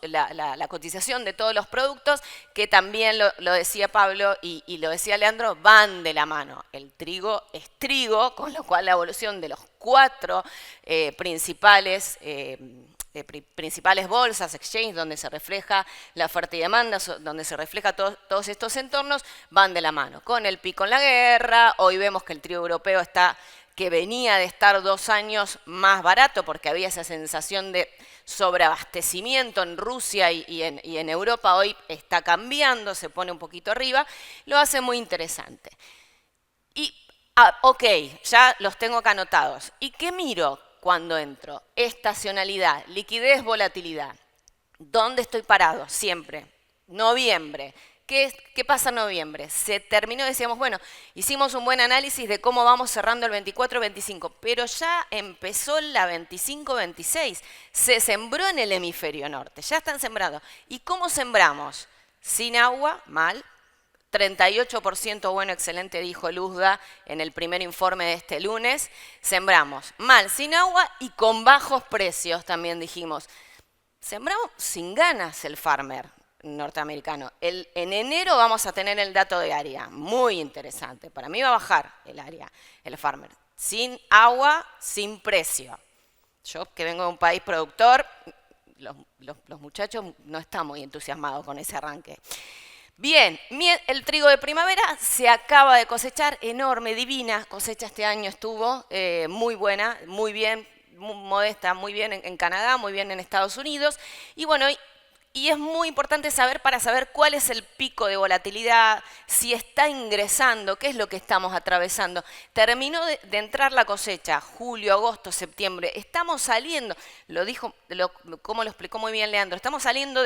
la cotización de todos los productos, que también lo decía Pablo y lo decía Leandro, van de la mano. El trigo es trigo, con lo cual la evolución de los 4 principales bolsas, exchange, donde se refleja la oferta y demanda, donde se refleja todos estos entornos, van de la mano. Con el pico en la guerra, hoy vemos que el trigo europeo que venía de estar 2 años más barato, porque había esa sensación de sobreabastecimiento en Rusia y en Europa, hoy está cambiando, se pone un poquito arriba, lo hace muy interesante. Y, ok, ya los tengo acá anotados. ¿Y qué miro cuando entro? Estacionalidad, liquidez, volatilidad. ¿Dónde estoy parado? Siempre. Noviembre. ¿Qué pasa en noviembre? Se terminó, decíamos, bueno, hicimos un buen análisis de cómo vamos cerrando el 24-25, pero ya empezó la 25-26. Se sembró en el hemisferio norte, ya están sembrados. ¿Y cómo sembramos? Sin agua, mal. 38% bueno, excelente, dijo Luzda en el primer informe de este lunes. Sembramos mal, sin agua y con bajos precios, también dijimos. Sembramos sin ganas el farmer norteamericano. En enero vamos a tener el dato de área, muy interesante. Para mí va a bajar el área, el farmer. Sin agua, sin precio. Yo que vengo de un país productor, los muchachos no están muy entusiasmados con ese arranque. Bien, el trigo de primavera se acaba de cosechar, enorme, divina cosecha este año estuvo, muy buena, muy bien, muy modesta, muy bien en Canadá, muy bien en Estados Unidos. Y bueno, y es muy importante saber para saber cuál es el pico de volatilidad, si está ingresando, qué es lo que estamos atravesando. Terminó de entrar la cosecha, julio, agosto, septiembre. Estamos saliendo, como lo explicó muy bien Leandro, estamos saliendo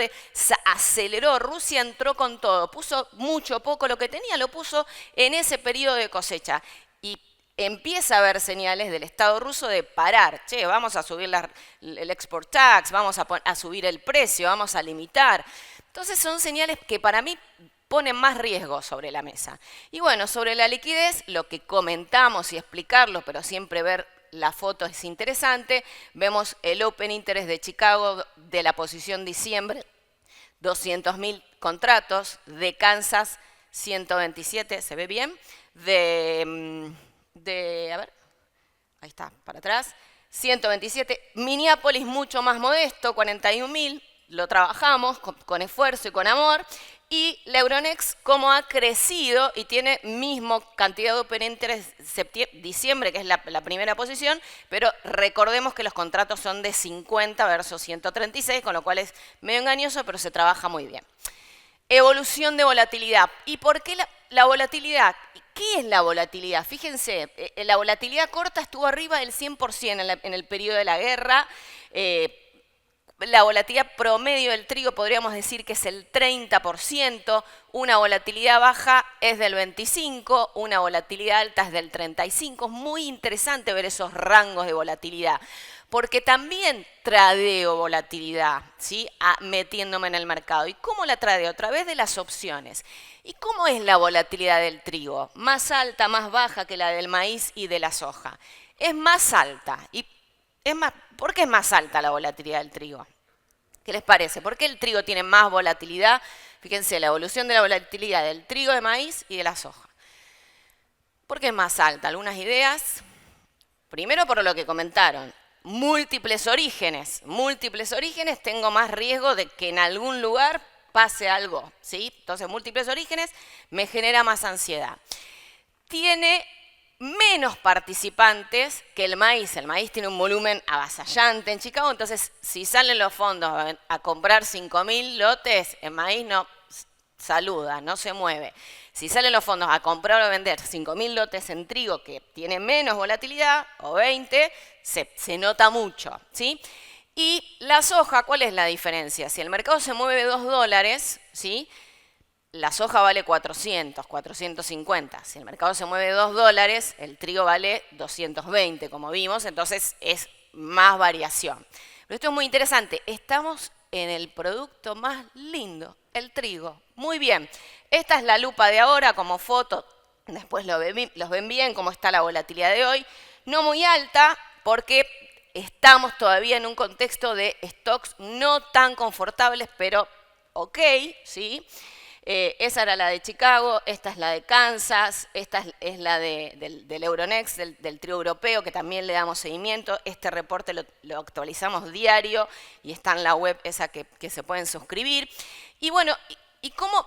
aceleró, Rusia entró con todo, puso mucho, poco, lo que tenía lo puso en ese periodo de cosecha. Y empieza a haber señales del Estado ruso de parar. Che, vamos a subir el export tax, vamos a subir el precio, vamos a limitar. Entonces son señales que para mí ponen más riesgo sobre la mesa. Y bueno, sobre la liquidez, lo que comentamos y explicarlo, pero siempre ver la foto es interesante. Vemos el Open Interest de Chicago de la posición diciembre, 200.000 contratos, de Kansas 127, ¿se ve bien? A ver, ahí está, para atrás, 127. Minneapolis mucho más modesto, 41.000, lo trabajamos con esfuerzo y con amor. Y la Euronext, como ha crecido y tiene mismo cantidad de Open Interest diciembre, que es la primera posición, pero recordemos que los contratos son de 50 versus 136, con lo cual es medio engañoso, pero se trabaja muy bien. Evolución de volatilidad. ¿Y por qué la volatilidad? ¿Qué es la volatilidad? Fíjense, la volatilidad corta estuvo arriba del 100% en el periodo de la guerra. La volatilidad promedio del trigo podríamos decir que es el 30%, una volatilidad baja es del 25%, una volatilidad alta es del 35%. Es muy interesante ver esos rangos de volatilidad, porque también tradeo volatilidad, ¿sí? Metiéndome en el mercado. ¿Y cómo la tradeo? A través de las opciones. ¿Y cómo es la volatilidad del trigo? Más alta, más baja que la del maíz y de la soja. Es más alta. ¿Por qué es más alta la volatilidad del trigo? ¿Qué les parece? ¿Por qué el trigo tiene más volatilidad? Fíjense, la evolución de la volatilidad del trigo de maíz y de la soja. ¿Por qué es más alta? ¿Algunas ideas? Primero por lo que comentaron. Múltiples orígenes. Múltiples orígenes, tengo más riesgo de que en algún lugar pase algo, ¿sí? Entonces, múltiples orígenes me genera más ansiedad. Tiene menos participantes que el maíz. El maíz tiene un volumen avasallante en Chicago, entonces si salen los fondos a comprar 5.000 lotes, el maíz no saluda, no se mueve. Si salen los fondos a comprar o vender 5.000 lotes en trigo que tiene menos volatilidad, o 20, se nota mucho, ¿sí? Y la soja, ¿cuál es la diferencia? Si el mercado se mueve $2, ¿sí? La soja vale 400, 450. Si el mercado se mueve $2, el trigo vale 220, como vimos, entonces es más variación. Pero esto es muy interesante. Estamos en el producto más lindo, el trigo. Muy bien. Esta es la lupa de ahora como foto. Después los ven bien, cómo está la volatilidad de hoy. No muy alta, porque estamos todavía en un contexto de stocks no tan confortables, pero ok, ¿sí? Esa era la de Chicago, esta es la de Kansas, esta es la del Euronext, del trigo europeo, que también le damos seguimiento. Este reporte lo actualizamos diario y está en la web esa que se pueden suscribir. Y bueno, ¿y cómo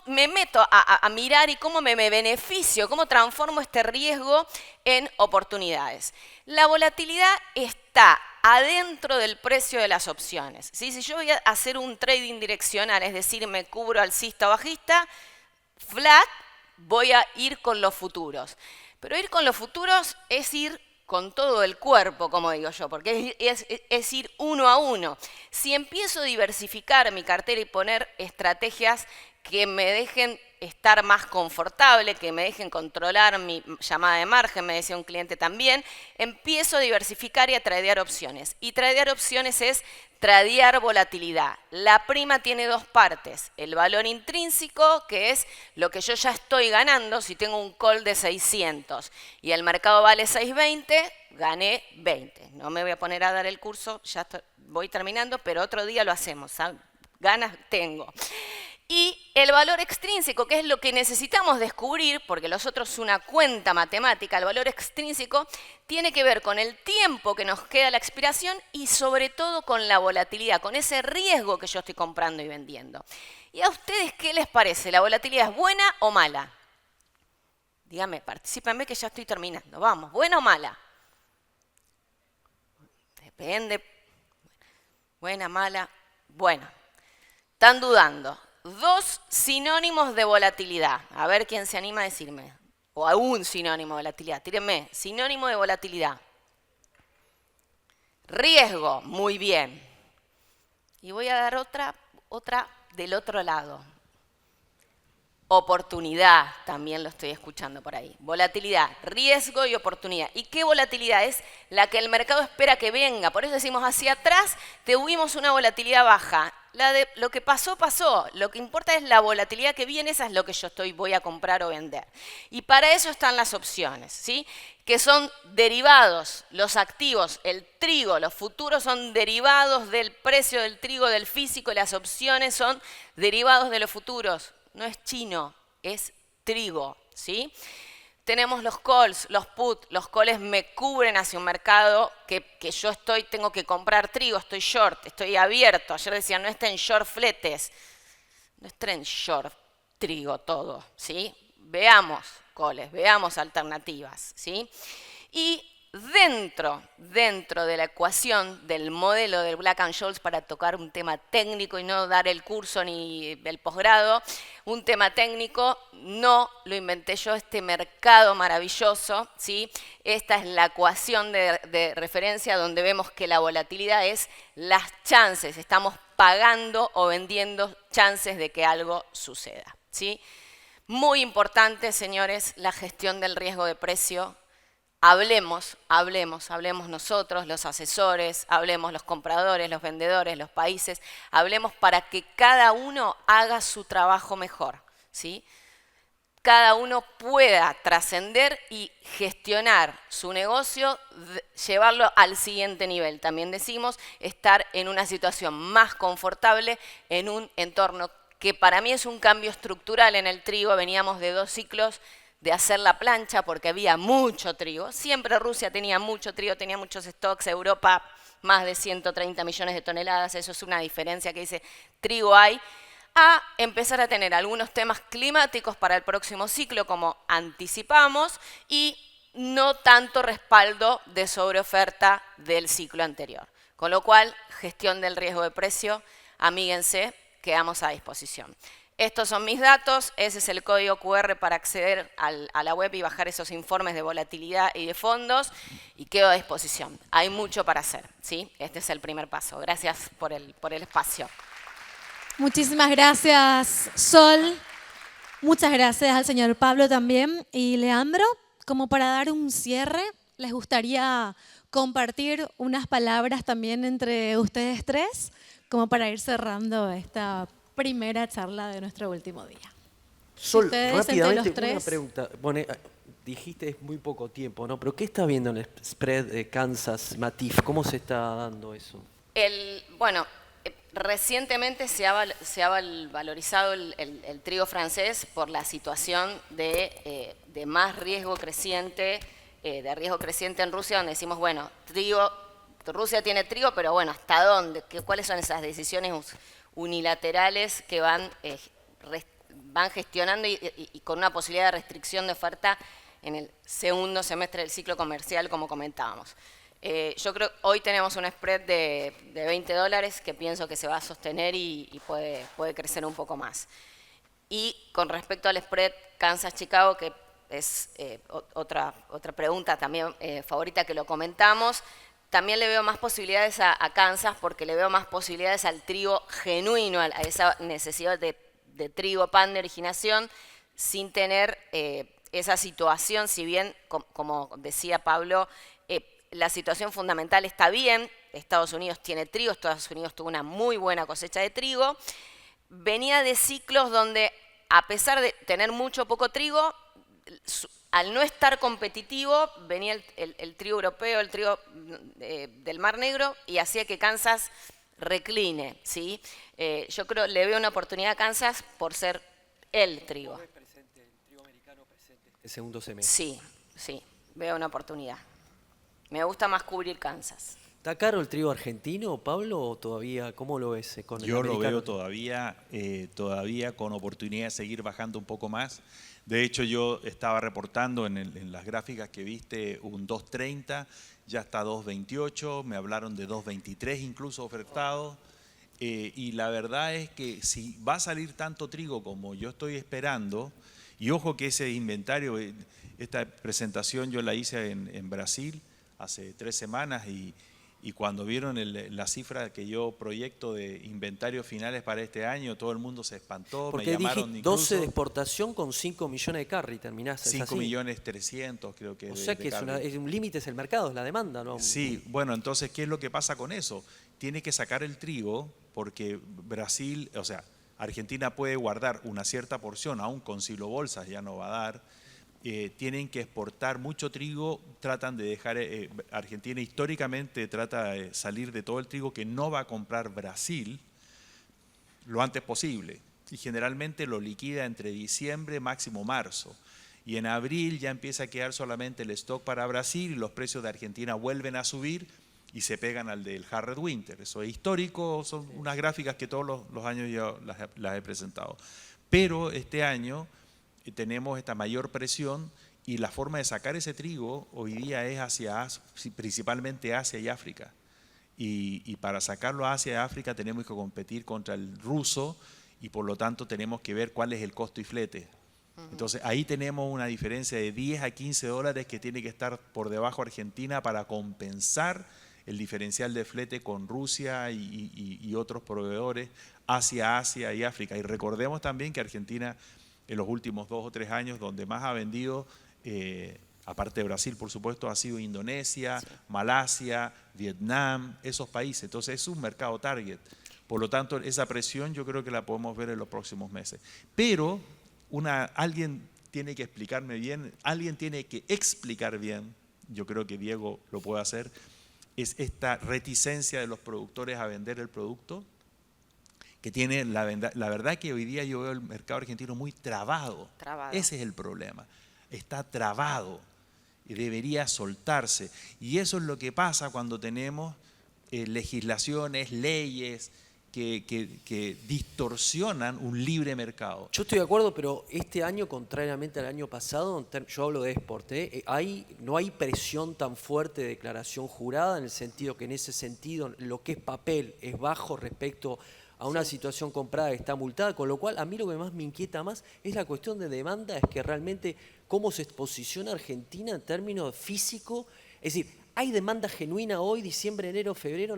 me meto a mirar y cómo me beneficio, cómo transformo este riesgo en oportunidades? La volatilidad está adentro del precio de las opciones, ¿sí? Si yo voy a hacer un trading direccional, es decir, me cubro alcista o bajista, flat, voy a ir con los futuros. Pero ir con los futuros es ir con todo el cuerpo, como digo yo, porque es ir uno a uno. Si empiezo a diversificar mi cartera y poner estrategias que me dejen estar más confortable, que me dejen controlar mi llamada de margen, me decía un cliente también, empiezo a diversificar y a tradear opciones. Y tradear opciones es tradear volatilidad. La prima tiene dos partes, el valor intrínseco, que es lo que yo ya estoy ganando, si tengo un call de 600 y el mercado vale 620, gané 20. No me voy a poner a dar el curso, ya voy terminando, pero otro día lo hacemos, ¿sabes? Ganas tengo. Y el valor extrínseco, que es lo que necesitamos descubrir, porque los otros es una cuenta matemática, el valor extrínseco tiene que ver con el tiempo que nos queda a la expiración y sobre todo con la volatilidad, con ese riesgo que yo estoy comprando y vendiendo. ¿Y a ustedes qué les parece? ¿La volatilidad es buena o mala? Díganme, particípenme que ya estoy terminando. Vamos, ¿buena o mala? Depende. Buena, mala. Bueno, están dudando. Dos sinónimos de volatilidad. A ver quién se anima a decirme. O a un sinónimo de volatilidad. Tírenme, sinónimo de volatilidad. Riesgo, muy bien. Y voy a dar otra del otro lado. Oportunidad, también lo estoy escuchando por ahí. Volatilidad, riesgo y oportunidad. ¿Y qué volatilidad es? La que el mercado espera que venga. Por eso decimos, hacia atrás tuvimos una volatilidad baja. Lo que pasó, pasó. Lo que importa es la volatilidad que viene, esa es lo que yo voy a comprar o vender. Y para eso están las opciones, ¿sí? Que son derivados, los activos, el trigo, los futuros son derivados del precio del trigo, del físico, y las opciones son derivados de los futuros. No es chino, es trigo, ¿sí? Tenemos los calls, los put, los calls me cubren hacia un mercado que yo tengo que comprar trigo, estoy short, estoy abierto. Ayer decía, no está en short fletes, no está en short trigo todo, ¿sí? Veamos calls, veamos alternativas, ¿sí? Y dentro de la ecuación del modelo del Black & Scholes, para tocar un tema técnico y no dar el curso ni el posgrado, un tema técnico, no lo inventé yo, este mercado maravilloso, ¿sí? Esta es la ecuación de referencia donde vemos que la volatilidad es las chances, estamos pagando o vendiendo chances de que algo suceda, ¿sí? Muy importante, señores, la gestión del riesgo de precio. Hablemos nosotros, los asesores, hablemos los compradores, los vendedores, los países, hablemos para que cada uno haga su trabajo mejor, ¿sí? Cada uno pueda trascender y gestionar su negocio, llevarlo al siguiente nivel. También decimos estar en una situación más confortable, en un entorno que para mí es un cambio estructural en el trigo. Veníamos de 2 ciclos de hacer la plancha porque había mucho trigo. Siempre Rusia tenía mucho trigo, tenía muchos stocks, Europa más de 130 millones de toneladas, eso es una diferencia que dice trigo hay, a empezar a tener algunos temas climáticos para el próximo ciclo como anticipamos y no tanto respaldo de sobreoferta del ciclo anterior. Con lo cual, gestión del riesgo de precio, amíguense, quedamos a disposición. Estos son mis datos, ese es el código QR para acceder a la web y bajar esos informes de volatilidad y de fondos y quedo a disposición. Hay mucho para hacer, ¿sí? Este es el primer paso. Gracias por el espacio. Muchísimas gracias, Sol. Muchas gracias al señor Pablo también. Y Leandro, como para dar un cierre, ¿les gustaría compartir unas palabras también entre ustedes tres? Como para ir cerrando esta primera charla de nuestro último día. Sol, Ustedes, rápidamente, entre los tres, una pregunta. Bueno, dijiste es muy poco tiempo, ¿no? Pero ¿qué está viendo en el spread de Kansas-Matif? ¿Cómo se está dando eso? Bueno, recientemente se ha valorizado el trigo francés por la situación de más riesgo creciente, en Rusia, donde decimos, bueno, Rusia tiene trigo, pero bueno, ¿hasta dónde? ¿Cuáles son esas decisiones unilaterales que van gestionando y con una posibilidad de restricción de oferta en el segundo semestre del ciclo comercial, como comentábamos? Yo creo que hoy tenemos un spread de $20 que pienso que se va a sostener y puede crecer un poco más. Y con respecto al spread Kansas-Chicago, que es otra pregunta también favorita que lo comentamos. También le veo más posibilidades a Kansas porque le veo más posibilidades al trigo genuino, a esa necesidad de trigo pan de originación, sin tener esa situación, si bien, como decía Pablo, la situación fundamental está bien, Estados Unidos tiene trigo, Estados Unidos tuvo una muy buena cosecha de trigo, venía de ciclos donde a pesar de tener mucho o poco trigo, al no estar competitivo, venía el trigo europeo, el trigo del Mar Negro, y hacía que Kansas recline, ¿sí? Yo creo, le veo una oportunidad a Kansas por ser el trigo. El trigo americano presente el segundo semestre. Sí, sí, veo una oportunidad. Me gusta más cubrir Kansas. ¿Está caro el trigo argentino, Pablo, o todavía, cómo lo ves con el Yo americano? lo veo todavía con oportunidad de seguir bajando un poco más. De hecho, yo estaba reportando en las gráficas que viste un 2.30, ya está 2.28, me hablaron de 2.23 incluso ofertado. Y la verdad es que si va a salir tanto trigo como yo estoy esperando, y ojo que ese inventario, esta presentación yo la hice en Brasil hace 3 semanas y cuando vieron la cifra que yo proyecto de inventarios finales para este año, todo el mundo se espantó. Porque me llamaron dije incluso 12 de exportación con 5 millones de carry, terminaste. 5.300.000 creo que. O sea que es un límite, es el mercado, es la demanda, ¿no? Sí, bueno, entonces, ¿qué es lo que pasa con eso? Tiene que sacar el trigo porque Brasil, o sea, Argentina puede guardar una cierta porción, aún con silobolsas ya no va a dar. Tienen que exportar mucho trigo, tratan de dejar, Argentina históricamente trata de salir de todo el trigo que no va a comprar Brasil lo antes posible y generalmente lo liquida entre diciembre, máximo marzo. Y en abril ya empieza a quedar solamente el stock para Brasil y los precios de Argentina vuelven a subir y se pegan al del Hard Red Winter. Eso es histórico, son unas gráficas que todos los años yo las he presentado. Pero este año tenemos esta mayor presión y la forma de sacar ese trigo hoy día es principalmente Asia y África. Y para sacarlo a Asia y África tenemos que competir contra el ruso y por lo tanto tenemos que ver cuál es el costo y flete. Entonces ahí tenemos una diferencia de 10 a 15 dólares que tiene que estar por debajo Argentina para compensar el diferencial de flete con Rusia y otros proveedores hacia Asia y África. Y recordemos también que Argentina en los últimos 2 o 3 años donde más ha vendido, aparte de Brasil por supuesto, ha sido Indonesia, Malasia, Vietnam, esos países. Entonces es un mercado target. Por lo tanto, esa presión yo creo que la podemos ver en los próximos meses. Pero alguien tiene que explicarme bien, alguien tiene que explicar bien, yo creo que Diego lo puede hacer, es esta reticencia de los productores a vender el producto, que tiene la verdad que hoy día yo veo el mercado argentino muy trabado. Ese es el problema, está trabado y debería soltarse. Y eso es lo que pasa cuando tenemos legislaciones, leyes que distorsionan un libre mercado. Yo estoy de acuerdo, pero este año, contrariamente al año pasado, yo hablo de export, no hay presión tan fuerte de declaración jurada, en el sentido que en ese sentido lo que es papel es bajo respecto a una situación comprada que está multada, con lo cual a mí lo que más me inquieta más es la cuestión de demanda, es que realmente cómo se posiciona Argentina en términos físico, es decir, ¿hay demanda genuina hoy, diciembre, enero, febrero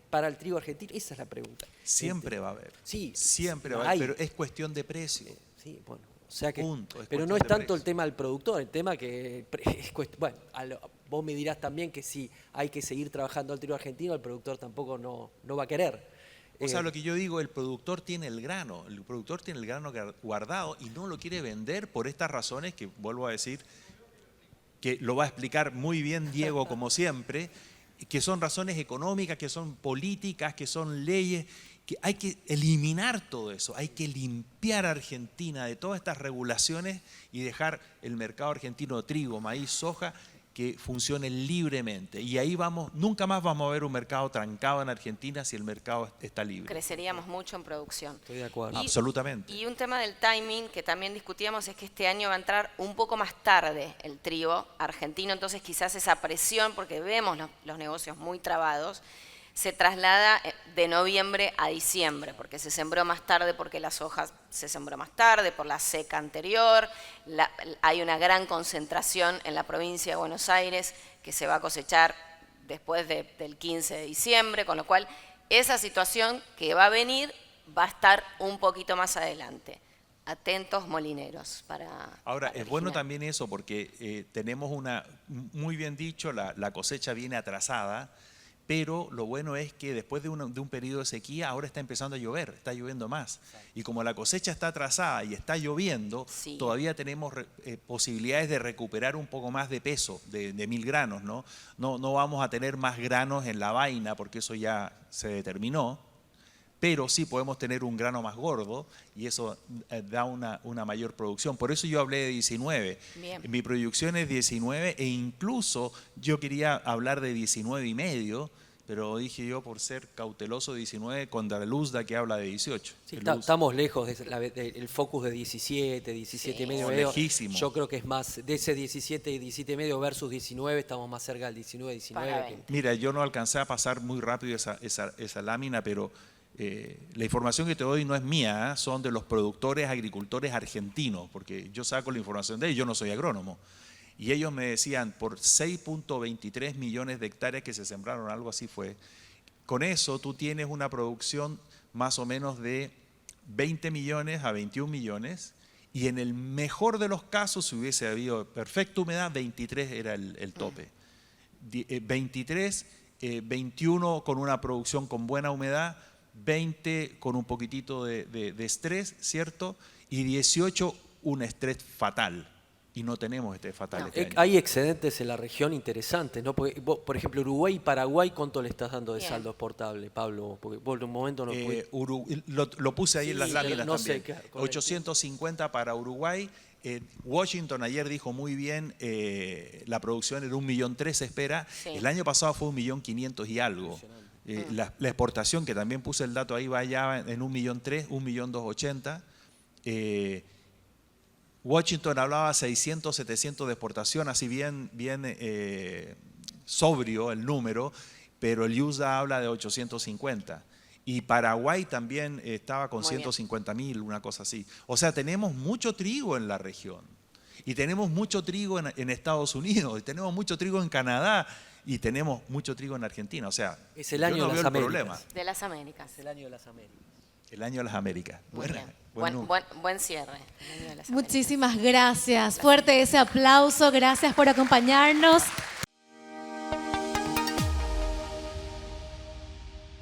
para el trigo argentino? Esa es la pregunta. Siempre va a haber. Sí, siempre va a haber, pero es cuestión de precio. Sí, bueno, o sea que, pero no es tanto el tema del productor, el tema que bueno, vos me dirás también que si hay que seguir trabajando al trigo argentino, el productor tampoco no va a querer. O sea, lo que yo digo, el productor tiene el grano guardado y no lo quiere vender por estas razones que vuelvo a decir, que lo va a explicar muy bien Diego como siempre, que son razones económicas, que son políticas, que son leyes, que hay que eliminar todo eso, hay que limpiar a Argentina de todas estas regulaciones y dejar el mercado argentino de trigo, maíz, soja, que funcione libremente. Y ahí nunca más vamos a ver un mercado trancado en Argentina si el mercado está libre. Creceríamos mucho en producción. Estoy de acuerdo. Absolutamente. Y un tema del timing que también discutíamos es que este año va a entrar un poco más tarde el trigo argentino, entonces quizás esa presión, porque vemos los negocios muy trabados, se traslada de noviembre a diciembre, porque se sembró más tarde, porque las hojas se sembró más tarde, por la seca anterior. Hay una gran concentración en la provincia de Buenos Aires que se va a cosechar después del 15 de diciembre, con lo cual esa situación que va a venir va a estar un poquito más adelante. Atentos molineros Ahora, para es bueno originar. también eso porque tenemos muy bien dicho, la cosecha viene atrasada, pero lo bueno es que después de un periodo de sequía, ahora está empezando a llover, está lloviendo más. Y como la cosecha está atrasada y está lloviendo, Sí. todavía tenemos posibilidades de recuperar un poco más de peso, de 1000 granos, ¿no? No vamos a tener más granos en la vaina porque eso ya se determinó, pero sí podemos tener un grano más gordo y eso da una mayor producción. Por eso yo hablé de 19. Bien. Mi producción es 19 e incluso yo quería hablar de 19,5, pero dije yo por ser cauteloso 19 contra la Luzda que habla de 18. Sí, El Luz- estamos lejos del focus de 17, 17 y medio. lejísimo. Yo creo que es más, de ese 17 y 17 y medio versus 19, estamos más cerca del 19, 19. Para que- 20. Mira, yo no alcancé a pasar muy rápido esa lámina, pero la información que te doy no es mía, son de los productores agricultores argentinos, porque yo saco la información de ellos, yo no soy agrónomo. Y ellos me decían, por 6.23 millones de hectáreas que se sembraron, algo así fue, con eso tú tienes una producción más o menos de 20 millones a 21 millones, y en el mejor de los casos, si hubiese habido perfecta humedad, 23 era el tope. 23, 21 con una producción con buena humedad, 20 con un poquitito de estrés, ¿cierto? Y 18 un estrés fatal. Y no tenemos estrés fatal este año. Hay excedentes en la región interesantes, ¿no? Porque vos, por ejemplo, Uruguay y Paraguay, ¿cuánto le estás dando de Bien. saldo exportable, Pablo? Porque vos en un momento no Lo puse ahí en las Sí, láminas no sé también. qué- 850 para Uruguay. Washington ayer dijo muy bien, la producción era 1,3 millones se espera. Sí. El año pasado fue 1.500.000 y algo. La exportación, que también puse el dato ahí, va ya en 1.300.000, 1.280.000. Washington hablaba 600, 700 de exportación, así bien sobrio el número, pero el USDA habla de 850. Y Paraguay también estaba con Muy bien. 150.000, una cosa así. O sea, tenemos mucho trigo en la región. Y tenemos mucho trigo en Estados Unidos, y tenemos mucho trigo en Canadá, y tenemos mucho trigo en Argentina. O sea, Es el yo año no de veo las el Américas. problema. De las Américas. Es el año de las Américas. El año de las Américas. Muy Buena, bien. Buen cierre. El año de las Américas. Muchísimas gracias. Fuerte ese aplauso. Gracias por acompañarnos.